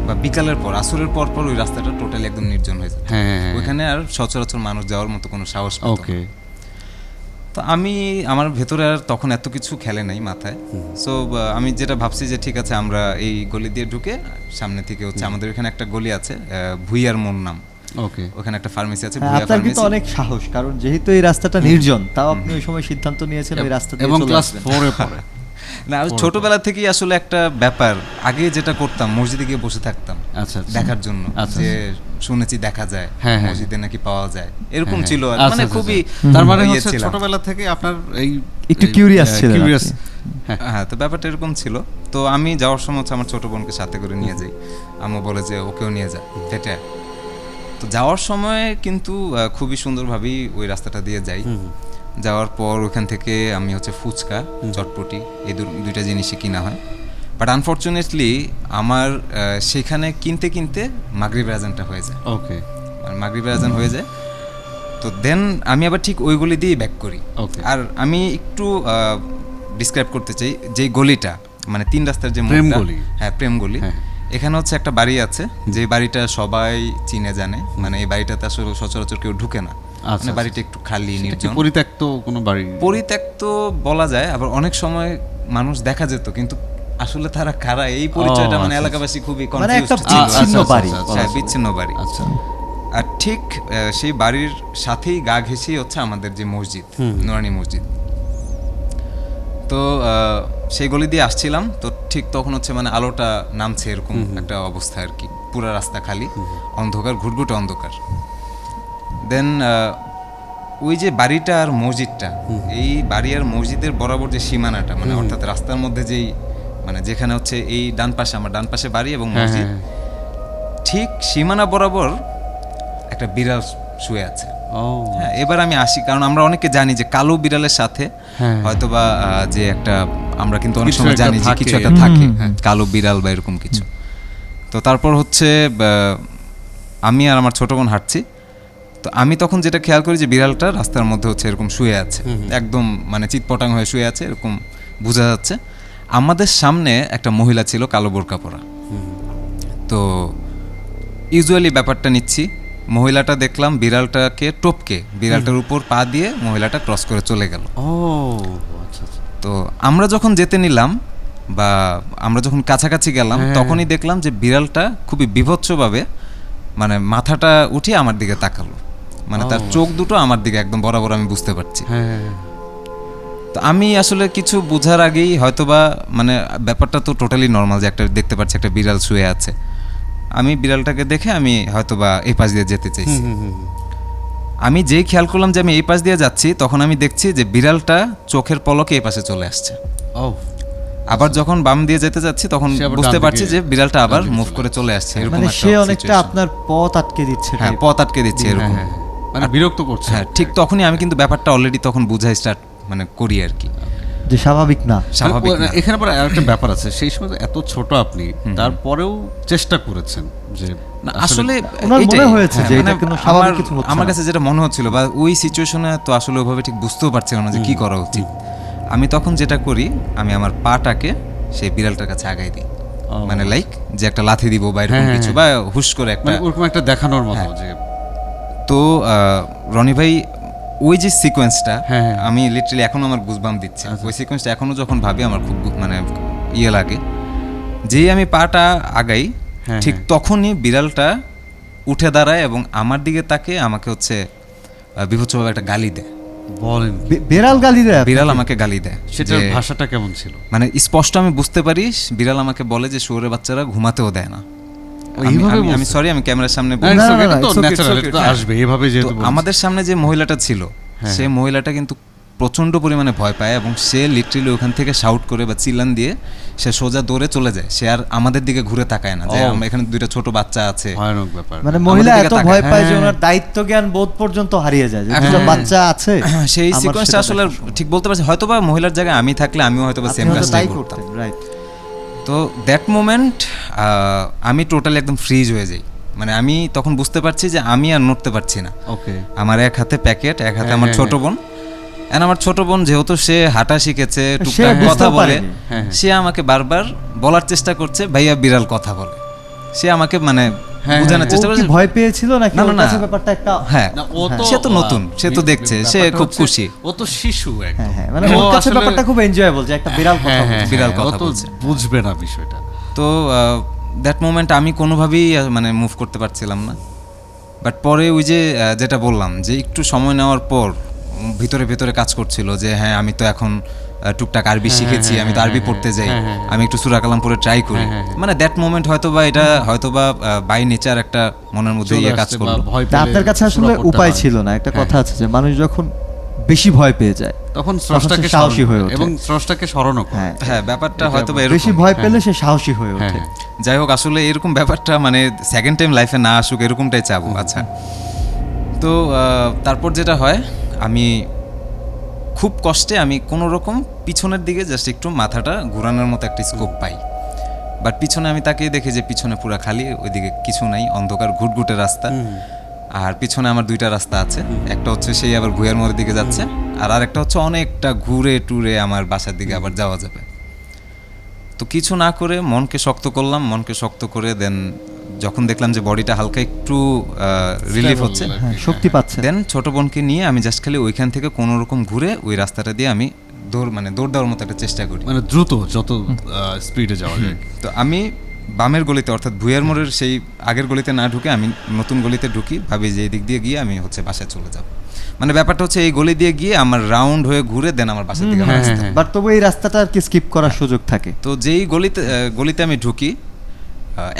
বা বিকালের পর, আসরের পর পর ওই রাস্তাটা টোটালি একদম নির্জন হয়ে যেত, ওইখানে আর সচরাচর মানুষ যাওয়ার মতো কোনো সাহস পেত না। তো আমি আমার ভেতরে আর তখন এত কিছু খেলে নাই মাথায়। সো আমি যেটা ভাবছি যে ঠিক আছে আমরা এই গলি দিয়ে ঢুকে সামনে থেকে হচ্ছে আমাদের এখানে একটা গলি আছে ভুইয়ার মোড় নাম, ওকে, ওখানে একটা ফার্মেসি আছে। আপনার কিন্তু অনেক সাহস, কারণ যেহেতু এই রাস্তাটা নির্জন, তাও আপনি ওই সময় সিদ্ধান্ত নিয়েছেন ওই রাস্তা দিয়ে এবং চলে ক্লাস আসবেন। 4 এ পড়ে। না, ছোটবেলা থেকেই আসলে একটা ব্যাপার, আগে যেটা করতাম মসজিদে গিয়ে বসে থাকতাম দেখার জন্য, যে শুনেছি দেখা যায় মসজিদে নাকি পাওয়া যায়, এরকম ছিল। মানে খুবই, তার মানে হচ্ছে ছোটবেলা থেকে আপনার এই একটু কিউরিয়াস ছিলেন। হ্যাঁ, তো ব্যাপারটা এরকম ছিল। তো আমি যাওয়ার সময় হচ্ছে আমার ছোট বোনকে সাথে করে নিয়ে যাই, আম্মু বলে যে ওকেও নিয়ে যা হেঁটে। তো যাওয়ার সময় কিন্তু খুবই সুন্দরভাবেই ওই রাস্তাটা দিয়ে যাই। যাওয়ার পর ওখান থেকে আমি হচ্ছে ফুচকা, চটপটি এই দুইটা জিনিসই কিনা হয়। বাট আনফর্চুনেটলি আমার সেখানে কিনতে কিনতে মাগরিবের আজানটা হয়ে যায়। ওকে, আর মাগরিবের আজান হয়ে যায়, তো দেন আমি আবার ঠিক ওই গলি দিয়েই ব্যাক করি। আর আমি একটু ডিসক্রাইব করতে চাই যে গলিটা, মানে 3 রাস্তার যে প্রেম মোড়টা, গলি। হ্যাঁ প্রেম গলি, হ্যাঁ। এখানে হচ্ছে একটা বাড়ি আছে, যে বাড়িটা সবাই চিনে জানে, মানে এই বাড়িটাতে আসলে সচরাচর কেউ ঢুকে না, আচ্ছা, মানে বাড়িটা একটু খালি সেটা কি নির্জন, পরিত্যক্ত কোনো বাড়ি? পরিত্যক্ত বলা যায়, আবার অনেক সময় মানুষ দেখা যেত, কিন্তু আসলে তারা কারা এই পরিচয়টা মানে আচ্ছা, এলাকাবাসী খুবই মানে একটা কনফিউজড ছিল। বিচ্ছিন্ন বাড়ি। হ্যাঁ বিচ্ছিন্ন বাড়ি। আচ্ছা আর ঠিক সেই বাড়ির সাথেই গা ঘেঁষেই হচ্ছে আমাদের যে মসজিদ, নুরানি মসজিদ। তো সেই গলি দিয়ে আসছিলাম, তো ঠিক তখন হচ্ছে মানে আলোটা নামছে এরকম একটা অবস্থা আর কি, পুরো রাস্তা খালি, অন্ধকার, ঘুটঘুটে অন্ধকার। দেন ওই যে বাড়িটা আর মসজিদটা, এই বাড়ি আর মসজিদের বরাবর যে সীমানাটা, মানে অর্থাৎ রাস্তার মধ্যে যেই মানে যেখানে হচ্ছে এই ডান পাশে আমার ডান পাশে বাড়ি এবং মসজিদ, ঠিক সীমানা বরাবর একটা বিড়াল শুয়ে আছে। হ্যাঁ, এবার আমি আসি, কারণ আমরা অনেকে জানি যে কালো বিড়ালের সাথে হয়তোবা যে একটা, আমরা কিন্তু অনেক সময় জানি যে কিছু একটা থাকে, কালো বিড়াল বা এরকম কিছু। তো তারপর হচ্ছে আমি আর আমার ছোট বোন হাঁটছি, তো আমি তখন যেটা খেয়াল করি যে বিড়ালটা রাস্তার মধ্যে হচ্ছে এরকম শুয়ে আছে, একদম মানে চিৎপটাং হয়ে শুয়ে আছে, এরকম বোঝা যাচ্ছে। আমাদের সামনে একটা মহিলা ছিল কালো বোরকা পরা। তো ইউজুয়ালি ব্যাপারটা নিচ্ছি, মহিলাটা দেখলাম বিড়ালটাকে টপকে বিড়ালটার উপর পা দিয়ে মহিলাটা ক্রস করে চলে গেল। তো আমরা যখন যেতে নিলাম বা আমরা যখন কাছাকাছি গেলাম, তখনই দেখলাম যে বিড়ালটা খুবই বিভৎসভাবে মানে মাথাটা উঠিয়ে আমার দিকে তাকালো, মানে তার চোখ দুটো আমার দিকে একদম বরাবর, আমি বুঝতে পারছি। তো আমি আসলে কিছু বোঝার আগেই হয়তোবা মানে ব্যাপারটা তো টোটালি নর্মাল, যে একটা দেখতে পাচ্ছি একটা বিড়াল শুয়ে আছে, আমি বিড়ালটাকে দেখে আমি হয়তোবা এই পাশ দিয়ে যেতে চাইছি। আমি যেই খেয়াল করলাম যে আমি এই পাশ দিয়ে যাচ্ছি, তখন আমি দেখছি যে বিড়ালটা চোখের পলকে এই পাশে চলে আসছে। আবার যখন বাম দিয়ে যেতে যাচ্ছি, তখন বুঝতে পারছি যে বিড়ালটা আবার মুভ করে চলে আসছে। এরকম মানে একটা সে অনেকটা situation। আপনার পথ আটকে দিচ্ছে। হ্যাঁ, পথ আটকে দিচ্ছে এরকম। মানে বিরক্ত করছে। হ্যাঁ, ঠিক তখনই আমি কিন্তু ব্যাপারটা অলরেডি তখন বুঝাই স্টার্ট মানে করি আর কি, যে স্বাভাবিক না। স্বাভাবিক না। এখানে পরে আরেকটা ব্যাপার আছে, সেই সময় তো এত ছোট আপনি, তারপরেও চেষ্টা করেছেন যে না, আসলে ওনার মনে এইটাই, হয়েছে হ্যাঁ, যে মানে এটা কোনো স্বাভাবিক আমার- কিছু হচ্ছে আমার না। কাছে যেটা মনে হচ্ছিল বা ওই সিচুয়েশনে তো আসলে ওইভাবে ঠিক বুঝতেও পারছিলাম না যে কি করা উচিত। আমি তখন যেটা করি, আমি আমার পাটাকে সেই বিড়ালটার কাছে আগাই দিই, মানে লাইক যে একটা লাথি দিব বা এরকম কিছু, বা হুশ করে একটা, মানে ওরকম একটা দেখানোর মতো যে। তো রনি ভাই ওই যে সিকোয়েন্সটা, আমি লিটারালি এখনো আমার গুজবাম্প দিচ্ছে। ওই সিকোয়েন্সটা এখনো যখন ভাবি আমার খুব মানে ইয়ে লাগে। যেই আমি পাটা আগাই, ঠিক তখনই বিড়ালটা উঠে দাঁড়ায় এবং আমার দিকে তাকে আমাকে হচ্ছে বিভৎসভাবে একটা গালি দেয়। বলেন বিড়াল গালি দেয়? বিড়াল আমাকে গালি দেয়। সেটার যে- ভাষাটা কেমন ছিল? মানে স্পষ্ট আমি বুঝতে পারি, বিড়াল আমাকে বলে যে শুয়োরের বাচ্চারা ঘুমাতেও দেয় না। আমি সরি, আমি ক্যামেরার সামনে না, না, এটা তো it's okay, natural, it's এটা তো okay. আসবে এভাবে তো যেহেতু বলছেন। আমাদের সামনে যে মহিলাটা ছিল, সেই মহিলাটা কিন্তু প্রচন্ড পরিমাণে ভয় পায় এবং সে লিটারালি ওখান থেকে শাউট করে বা চিল্লান দিয়ে সে সোজা দৌড়ে চলে যায়। সে আর আমাদের দিকে ঘুরে তাকায় না যে আমরা এখানে দুইটা ছোট বাচ্চা আছে। ভয়ানক ব্যাপার। মানে মহিলা আমাদের দিকে এত ভয় তাকায়। পায় যে ওনার দায়িত্ব জ্ঞান বোধ পর্যন্ত হারিয়ে যায়, যে দুটো বাচ্চা আছে। সেই আমার সিকোয়েন্সটা সেটা আসলে দেখা ঠিক বলতে পারছি, হয়তোবা মহিলার জায়গায় আমি থাকলে আমিও হয়তোবা আপনি সেম হয়তো কাজটাই তাই করতাম। করতেন, রাইট? তো দ্যাট মোমেন্ট আমি টোটালি একদম ফ্রিজ হয়ে যাই। মানে আমি তখন বুঝতে পারছি যে আমি আর নড়তে পারছি না। ওকে। আমার এক হাতে প্যাকেট, এক হাতে আমার ছোট বোন। এন্ড আমার ছোট বোন যেহেতু সে হাঁটা শিখেছে, টুকটাক কথা বলে, সে আমাকে বারবার বলার চেষ্টা করছে ভাইয়া বিড়াল কথা বলে। সে আমাকে মানে বোঝানোর চেষ্টা ও কি করছে। ভয় পেয়েছিল নাকি না, ওর না, না। কাছে ব্যাপারটা একটা? হ্যাঁ, না, ও তো সে তো নতুন, সে তো দেখছে, সে ব্যাপারটা খুব হচ্ছে, খুশি। ও তো শিশু একদম। হ্যাঁ, মানে ও ওর কাছে আসলে- ব্যাপারটা খুব এনজয়েবল যে একটা বিড়াল কথা বলছে। বিড়াল ও কথা তো বলছে। বুঝবে না বিষয়টা। তো দ্যাট মোমেন্ট আমি কোনোভাবেই মানে মুভ করতে পারছিলাম না। বাট পরে ওই যে যেটা বললাম যে একটু সময় নেওয়ার পর ভিতরে ভিতরে কাজ করছিল যে হ্যাঁ, আমি তো এখন টুকটাক আরবি শিখেছি, আমি তো আরবি পড়তে যাই, আমি একটু সূরা কালাম পড়ে ট্রাই করি। মানে দ্যাট মোমেন্ট হয়তোবা এটা হয়তোবা বাই নেচার একটা মনের মধ্যে ইয়ে কাজ করলো। তা আপনার কাছে আসলে উপায় ছিল না। একটা কথা আছে যে মানুষ যখন বেশি ভয় পেয়ে যায় তখন স্রষ্টাকে সে সাহসী হয়ে ওঠে। এবং স্রষ্টাকে স্মরণও করে। হ্যাঁ, হ্যাঁ, ব্যাপারটা হয়তোবা বেশি এরকম। ভয় পেলে সে সাহসী হয়ে ওঠে। যাই হোক, আসলে এরকম ব্যাপারটা মানে সেকেন্ড টাইম লাইফে না আসুক এরকমটাই চাবো। আচ্ছা, তো তারপর যেটা হয়, আমি খুব কষ্টে আমি কোনো রকম পিছনের দিকে জাস্ট একটু মাথাটা ঘোরানোর মতো একটা স্কোপ পাই। বাট পিছনে আমি তাকিয়ে দেখি যে পিছনে পুরা খালি, ওইদিকে কিছু নাই, অন্ধকার ঘুটঘুটে রাস্তা। আর পিছনে আমার দুইটা রাস্তা আছে, একটা হচ্ছে সেই আবার ভুঁইয়ার মোড়ের দিকে যাচ্ছে, আর আরেকটা হচ্ছে অনেকটা ঘুরে টুরে আমার বাসার দিকে আবার যাওয়া যাবে। তো তো কিছু না করে মনকে শক্ত করলাম, মনকে শক্ত করে দেন যখন দেখলাম যে বডিটা হালকা একটু রিলিফ হচ্ছে, হ্যাঁ, শক্তি পাচ্ছে। দেন ছোট বোনকে নিয়ে আমি জাস্ট খালি ওইখান থেকে কোনো রকম ঘুরে ওই রাস্তাটা দিয়ে আমি দৌড় দেওয়ার মতো একটা চেষ্টা করি, মানে দ্রুত যত স্পিডে যাওয়া যায়। তো আমি বামের গলিতে অর্থাৎ ভুইয়ার মোড়ের সেই আগের গলিতে না ঢুকে আমি নতুন গলিতে ঢুকি, ভাবি যে এই দিক দিয়ে গিয়ে আমি হচ্ছে বাসায় চলে যাব। মানে ব্যাপারটা হচ্ছে এই গলি দিয়ে গিয়ে আমার রাউন্ড হয়ে ঘুরে দেন আমার বাসার দিকে আমার রাস্তা। বাট তবু এই রাস্তাটা আর কি স্কিপ করার সুযোগ থাকে। তো যেই গলিতে আমি ঢুকি,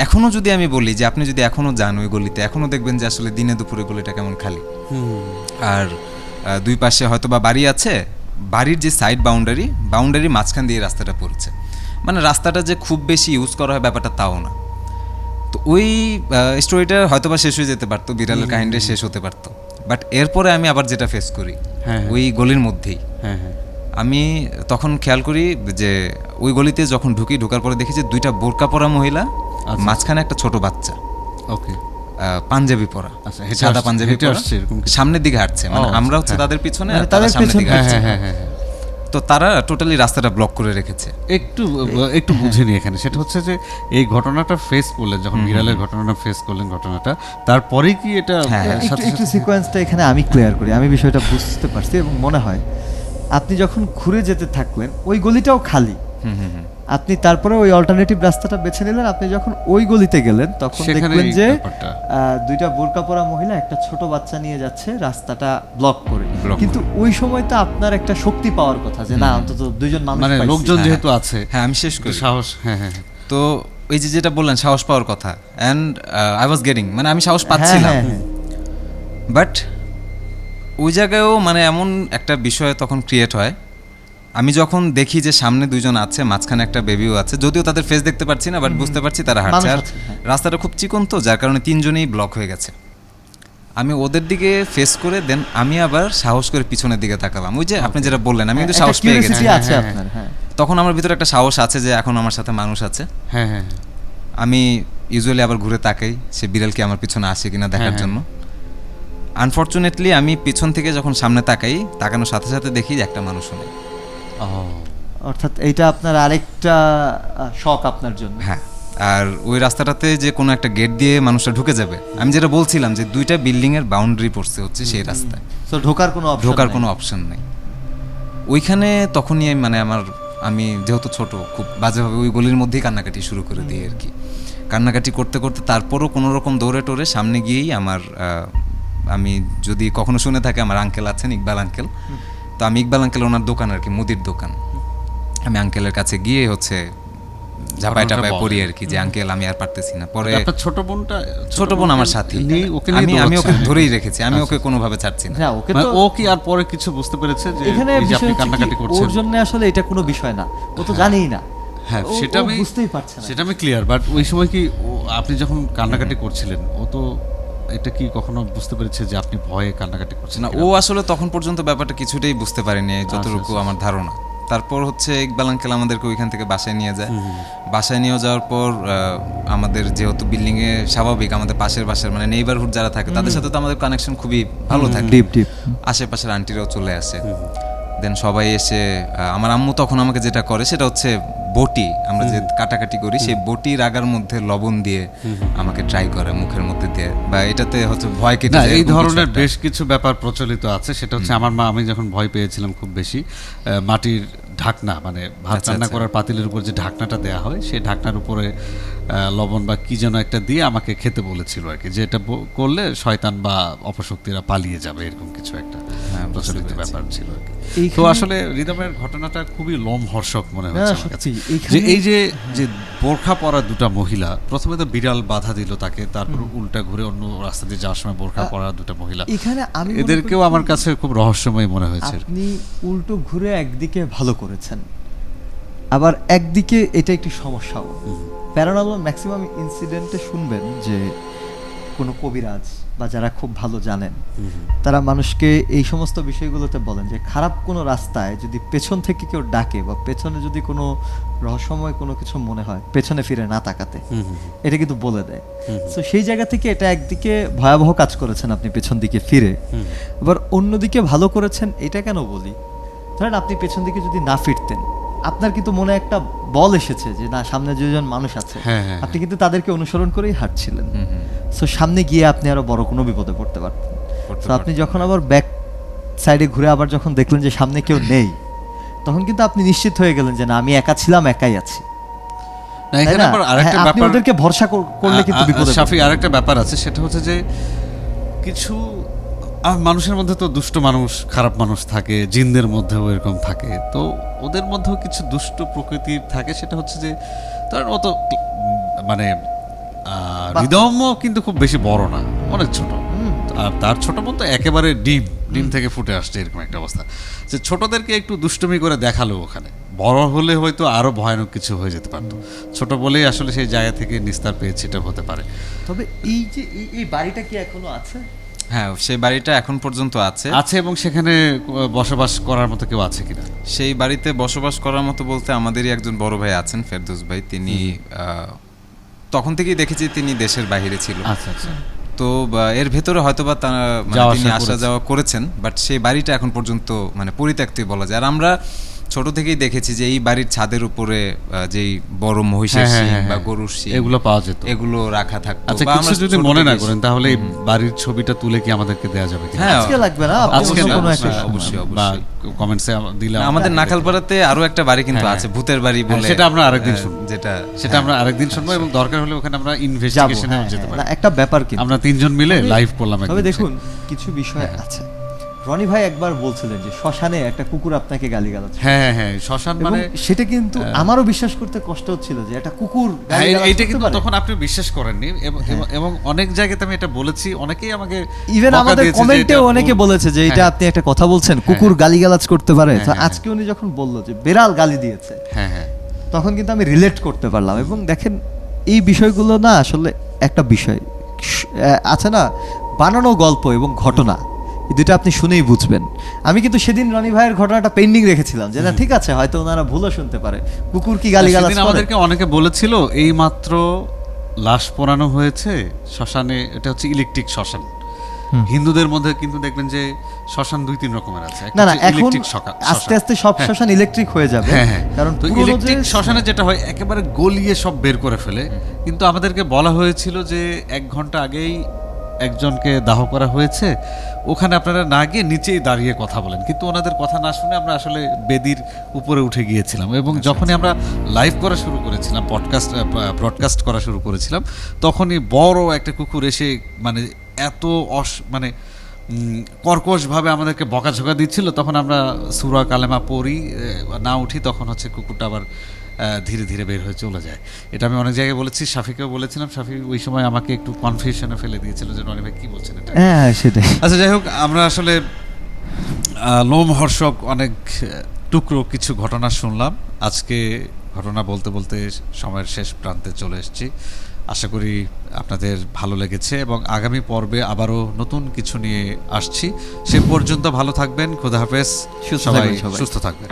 এখনো যদি আমি বলি যে আপনি যদি এখনো যান ওই গলিতে, এখনো দেখবেন যে আসলে দিনে দুপুরে গলিটা কেমন খালি। আর দুই পাশে হয়তো বা বাড়ি আছে, বাড়ির যে সাইড বাউন্ডারি মাঝখান দিয়ে রাস্তাটা পড়েছে, মানে রাস্তাটা যে খুব বেশি ইউজ করা হয় ব্যাপারটা তাও না। তো ওই স্টোরিটা হয়তো বা শেষ হয়ে যেতে পারতো, বিড়ালের কাহিনীটা শেষ হতে পারতো, বাট এরপরে আমি আবার যেটা ফেস করি ওই গলির মধ্যেই, আমি তখন খেয়াল করি যে ওই গলিতে যখন ঢোকার পরে দেখি যে দুইটা বোরকা পরা মহিলা, মাঝখানে একটা ছোট বাচ্চা, ওকে, পাঞ্জাবি পরা, সাদা পাঞ্জাবি পরা, সামনের দিকে হাঁটছে, মানে আমরা হচ্ছে তাদের পিছনে, তাদের সামনের দিকে হাঁটছে। তো তারা টোটালি রাস্তাটা ব্লক করে রেখেছে। একটু বুঝিনি এখানে, সেটা হচ্ছে যে এই ঘটনাটা ফেস করলেন যখন, বিড়ালের ঘটনাটা ফেস করলেন, ঘটনাটা তারপরেই কি এটা একটু সিকোয়েন্সটা এখানে আমি ক্লিয়ার করি, আমি বিষয়টা বুঝতে পারছি এবং মনে হয় আপনি যখন ঘুরে যেতে থাকলেন ওই গলিটাও খালি, আপনি তারপরে ওই অল্টারনেটিভ রাস্তাটা বেছে নিলেন, আপনি যখন ওই গলিতে গেলেন তখন দেখলেন যে দুইটা বোরকা পরা মহিলা একটা ছোট বাচ্চা নিয়ে যাচ্ছে রাস্তাটা ব্লক করে। কিন্তু ওই সময় তো আপনার একটা শক্তি পাওয়ার কথা যে না অন্তত দুইজন মানুষ, মানে লোকজন যেহেতু আছে, হ্যাঁ আমি শেষ করি সাহস, তো এই যে যেটা বললেন সাহস পাওয়ার কথা, অ্যান্ড আই ওয়াজ গেটিং, মানে আমি সাহস পাচ্ছিলাম, বাট ওই জায়গায়ও মানে এমন একটা বিষয় তখন ক্রিয়েট হয়, আমি যখন দেখি যে সামনে দুইজন আছে, মাঝখানে একটা বেবিও আছে, যদিও তাদের ফেস দেখতে পাচ্ছি না, বাট বুঝতে পারছি তারা হাঁটছে, আর রাস্তাটা খুব চিকন তো যার কারণে তিনজনেই ব্লক হয়ে গেছে। আমি ওদের দিকে ফেস করে দেন আমি আবার সাহস করে পিছনের দিকে তাকালাম, ওই যে আপনি যেটা বললেন আমি কিন্তু সাহস পেয়ে গেছি, তখন আমার ভিতরে একটা সাহস আছে যে এখন আমার সাথে মানুষ আছে। আমি ইউজুয়ালি আবার ঘুরে তাকাই সে বিড়াল কি আমার পিছনে আসে কিনা দেখার জন্য। আনফরচুনেটলি আমি পিছন থেকে যখন সামনে তাকাই, তাকানোর সাথে সাথে দেখি যে একটা মানুষও নেই। অর্থাৎ এইটা আপনার আরেকটা শক আপনার জন্য। হ্যাঁ, আর ওই রাস্তাটাতে যে কোনো একটা গেট দিয়ে মানুষটা ঢুকে যাবে, আমি যেটা বলছিলাম যে দুইটা বিল্ডিং এর বাউন্ডারি পড়ছে হচ্ছে সেই রাস্তায়, তো ঢোকার কোনো অপশন নেই ওইখানে। তখনই আমি যেহেতু ছোট, খুব বাজেভাবে ওই গলির মধ্যেই কান্নাকাটি শুরু করে দিই আর কি। কান্নাকাটি করতে করতে তারপরও কোনো রকম দৌড়ে টোরে সামনে গিয়েই আমি যদি কখনো শুনে থাকি আমার আঙ্কেল আছেন, ইকবাল আঙ্কেল, তো আমি ইকবাল আঙ্কেল ওনার দোকান আর কি, মুদির দোকান, আমি আঙ্কেলের কাছে গিয়ে হচ্ছে ঝাপাই টাপাই পড়ি আর কি যে আঙ্কেল আমি আর পারতেছি না। পরে ছোট বোন আমার সাথী, আমি ওকে ধরেই রেখেছি, আমি ওকে কোনোভাবে ছাড়ছি না। ও কি আর পরে কিছু বুঝতে পেরেছে যে আপনি কান্নাকাটি করছেন? ওর জন্য আসলে এটা কোনো বিষয় না, ও তো জানেই না। হ্যাঁ, সেটা আমি বুঝতেই পারছি না, সেটা আমি ক্লিয়ার। বাট ওই সময় কি আপনি যখন কান্নাকাটি করছিলেন, ও তো এটা কি কখনো বুঝতে পেরেছে যে আপনি ভয়ে কান্নাকাটি করছেন? না, ও আসলে তখন পর্যন্ত ব্যাপারটা কিছুটাই বুঝতে পারেনি যতটুকু আমার ধারণা। তারপর হচ্ছে ইকবাল আঙ্কেল আমাদেরকে ওইখান থেকে বাসায় নিয়ে যায়। বাসায় নিয়ে যাওয়ার পর আমাদের যেহেতু বিল্ডিংয়ে স্বাভাবিক আমাদের পাশের বাসার মানে নেইবারহুড যারা থাকে তাদের সাথে তো আমাদের কানেকশন খুবই ভালো থাকে, আশেপাশের আন্টিরাও চলে আসে। দেন সবাই এসে আমার আম্মু তখন আমাকে যেটা করে সেটা হচ্ছে বটি, আমরা যে কাটাকাটি করি সেই বটির আগার মধ্যে লবণ দিয়ে আমাকে ট্রাই করে মুখের মধ্যে দিয়ে, বা এটাতে হচ্ছে ভয় কেটে যায়। এই ধরনের বেশ কিছু ব্যাপার প্রচলিত আছে। সেটা হচ্ছে আমার মা, আমি যখন ভয় পেয়েছিলাম খুব বেশি, মাটির ঢাকনা মানে ভাত রান্না করার পাতিলের উপর যে ঢাকনাটা দেওয়া হয় সেই ঢাকনার উপরে লবণ বা কি যেন একটা দিয়ে আমাকে খেতে বলেছিল আর কি, যে এটা করলে শয়তান বা অপশক্তিরা পালিয়ে যাবে, এরকম কিছু একটা প্রচলিত ব্যাপার ছিল আর কি। তো আসলে রিদমের ঘটনাটা খুবই লোমহর্ষক মনে হচ্ছে আমার কাছে, যে এই যে বোরখা পরা দুটা মহিলা, প্রথমে তো বিড়াল বাধা দিল তাকে, তারপর উল্টা ঘুরে অন্য রাস্তা দিয়ে যাওয়ার সময় বোরখা পরা দুটা মহিলা, এদেরকেও আমার কাছে খুব রহস্যময় মনে হয়েছে। আপনি উল্টো ঘুরে একদিকে ভালো করেছেন, আবার একদিকে এটা একটি সমস্যাও। প্যারানর্মাল ম্যাক্সিমাম ইনসিডেন্টে শুনবেন যে কোনো কবিরাজ বা যারা খুব ভালো জানেন তারা মানুষকে এই সমস্ত বিষয়গুলোতে বলেন যে খারাপ কোনো রাস্তায় যদি পেছন থেকে কেউ ডাকে বা পেছনে যদি কোনো রহস্যময় কোনো কিছু মনে হয় পেছনে ফিরে না তাকাতে, এটা কিন্তু বলে দেয়। তো সেই জায়গা থেকে এটা একদিকে ভয়াবহ কাজ করেছেন আপনি পেছন দিকে ফিরে, আবার অন্যদিকে ভালো করেছেন। এটা কেন বলি, ধরেন আপনি পেছন দিকে যদি না ফিরতেন আপনার কিন্তু মনে একটা বল এসেছে যে না সামনে দুজন মানুষ আছে, আপনি কিন্তু তাদেরকে অনুসরণ করেই হাঁটছিলেন। সো সামনে গিয়ে আপনি আরো বড় কোনো বিপদে পড়তে পারতেন। তো আপনি যখন আবার ব্যাক সাইডে ঘুরে আবার যখন দেখলেন যে সামনে কেউ নেই, তখন কিন্তু আপনি নিশ্চিত হয়ে গেলেন যে না আমি একা ছিলাম, একাই আছি। না, এখানে আবার আরেকটা আপনি ব্যাপার, ওদেরকে ভরসা করলে কিন্তু বিপদে শাফি আরেকটা ব্যাপার আছে, সেটা হচ্ছে যে কিছু মানুষের মধ্যে তো দুষ্ট মানুষ, খারাপ মানুষ থাকে, জিনদের মধ্যেও এরকম থাকে। তো ওদের মধ্যেও কিছু দুষ্ট প্রকৃতির থাকে, সেটা হচ্ছে যে তার মতো মানে হৃদয়ও কিন্তু খুব বেশি বড় না, অনেক ছোট। আর তার ছোট বোন তো একেবারে ডিম থেকে ফুটে আসছে, এরকম একটা অবস্থা যে ছোটদেরকে একটু দুষ্টুমি করে দেখালো ওখানে, বড় হলে হয়তো আরো ভয়ানক কিছু হয়ে যেতে পারতো। ছোট বলেই আসলে সেই জায়গা থেকে নিস্তার পেয়েছে, এটা হতে পারে। তবে এই যে এই বাড়িটা কি এখনো আছে? হ্যাঁ, সেই বাড়িটা এখন পর্যন্ত আছে এবং সেখানে বসবাস করার মতো কেউ আছে কিনা? সেই বাড়িতে বসবাস করার মতো বলতে আমাদেরই একজন বড় ভাই আছেন, ফেরদৌস ভাই। তিনি তখন থেকেই দেখেছি তিনি দেশের বাইরে ছিল। আচ্ছা আচ্ছা। তো এর ভেতরে হয়তোবা তিনি আসা যাওয়া করেছেন, বাট সেই বাড়িটা এখন পর্যন্ত মানে পরিত্যক্তই বলা যায়। আর আমরা ছোট থেকেই দেখেছি যে এই বাড়ির ছাদের উপরে যেই বড় মহিষের শিং বা গরুর শিং এগুলো পাওয়া যেত, এগুলো রাখা থাকতো। আচ্ছা, কিছু যদি মনে না করেন তাহলে এই বাড়ির ছবিটা তুলে কি আমাদেরকে দেওয়া যাবে? হ্যাঁ, আজকে লাগবে না, আজকে অবশ্যই বা কমেন্টসে দিলে। আমাদের নাখালপাড়াতে আরো একটা বাড়ি কিন্তু আছে, ভূতের বাড়ি বলে, সেটা আমরা আরেকদিন শুনবো। সেটা আমরা আরেকদিন শুনবো, এবং দরকার হলে ওখানে আমরা ইনভেস্টিগেশনে যেতে পারি। একটা ব্যাপার কি, আমরা তিনজন মিলে লাইভ করলাম। তবে দেখুন কিছু বিষয় আছে। রনি ভাই একবার বলছিলেন যে শ্মশানে একটা কুকুর আপনাকে গালিগালাজ। হ্যাঁ, শ্মশান মানে সেটা কিন্তু আমারও বিশ্বাস করতে কষ্ট হচ্ছিল যে একটা কুকুর এইটা কিন্তু তখন আপনি বিশ্বাস করেননি, এবং অনেক জায়গাতে আমি এটা বলেছি, অনেকেই আমাকে ইভেন আমাদের কমেন্টেও অনেকে বলেছে যে এটা আপনি একটা কথা বলছেন, কুকুর গালিগালাজ করতে পারে। তো আজকে উনি যখন বলল যে বেড়াল গালি দিয়েছে, তখন কিন্তু আমি রিলেট করতে পারলাম। এবং দেখেন এই বিষয়গুলো না আসলে একটা বিষয় আছে না, বানানো গল্প এবং ঘটনা, এই দুটো আপনি শুনেই বুঝবেন। আমি কিন্তু সেদিন রনি ভাইয়ের ঘটনাটা পেন্ডিং রেখেছিলাম যে না ঠিক আছে, হয়তো ওনারা ভুলও শুনতে পারে, কুকুর কি গালিগালাজ করে। আমাদেরকে অনেকে বলেছিল এই মাত্র লাশ পোড়ানো হয়েছে শ্মশানে, এটা হচ্ছে ইলেকট্রিক শ্মশান। হিন্দুদের মধ্যে কিন্তু দেখবেন যে শ্মশান 2-3 রকমের আছে। না এখন আস্তে আস্তে সব শ্মশান ইলেকট্রিক হয়ে যাবে, কারণ ইলেকট্রিক শ্মশানে যেটা হয় একেবারে গলিয়ে সব বের করে ফেলে। কিন্তু আমাদেরকে বলা হয়েছিল যে 1 ঘন্টা আগেই একজনকে দাহ করা হয়েছে, ওখানে আপনারা না গিয়ে নিচেই দাঁড়িয়ে কথা বলেন। কিন্তু ওনাদের কথা না শুনে আমরা আসলে বেদির উপরে উঠে গিয়েছিলাম, এবং যখনই আমরা লাইভ করা শুরু করেছিলাম, ব্রডকাস্ট করা শুরু করেছিলাম, তখনই বড় একটা কুকুর এসে মানে এত মানে কর্কশভাবে আমাদেরকে বকাঝকা দিচ্ছিল। তখন আমরা সূরা কালেমা পড়ি, না উঠি, তখন হচ্ছে কুকুরটা আবার ধীরে ধীরে বের হয়ে চলে যায়। এটা আমি অনেক জায়গায় বলেছি, শাফিকেও বলেছিলাম। শাফি ওই সময় আমাকে একটু কনফিউশনে ফেলে দিয়েছিল যে রনি ভাই কি বলছেন এটা। হ্যাঁ সেটাই। আচ্ছা, যাই হোক, আমরা আসলে লোমহর্ষক অনেক টুকরো কিছু ঘটনা শুনলাম। আজকে ঘটনা বলতে বলতে সময়ের শেষ প্রান্তে চলে এসেছি। আশা করি আপনাদের ভালো লেগেছে, এবং আগামী পর্বে আবারও নতুন কিছু নিয়ে আসছি। সে পর্যন্ত ভালো থাকবেন, খোদা হাফেজ, সবাই সুস্থ থাকবেন।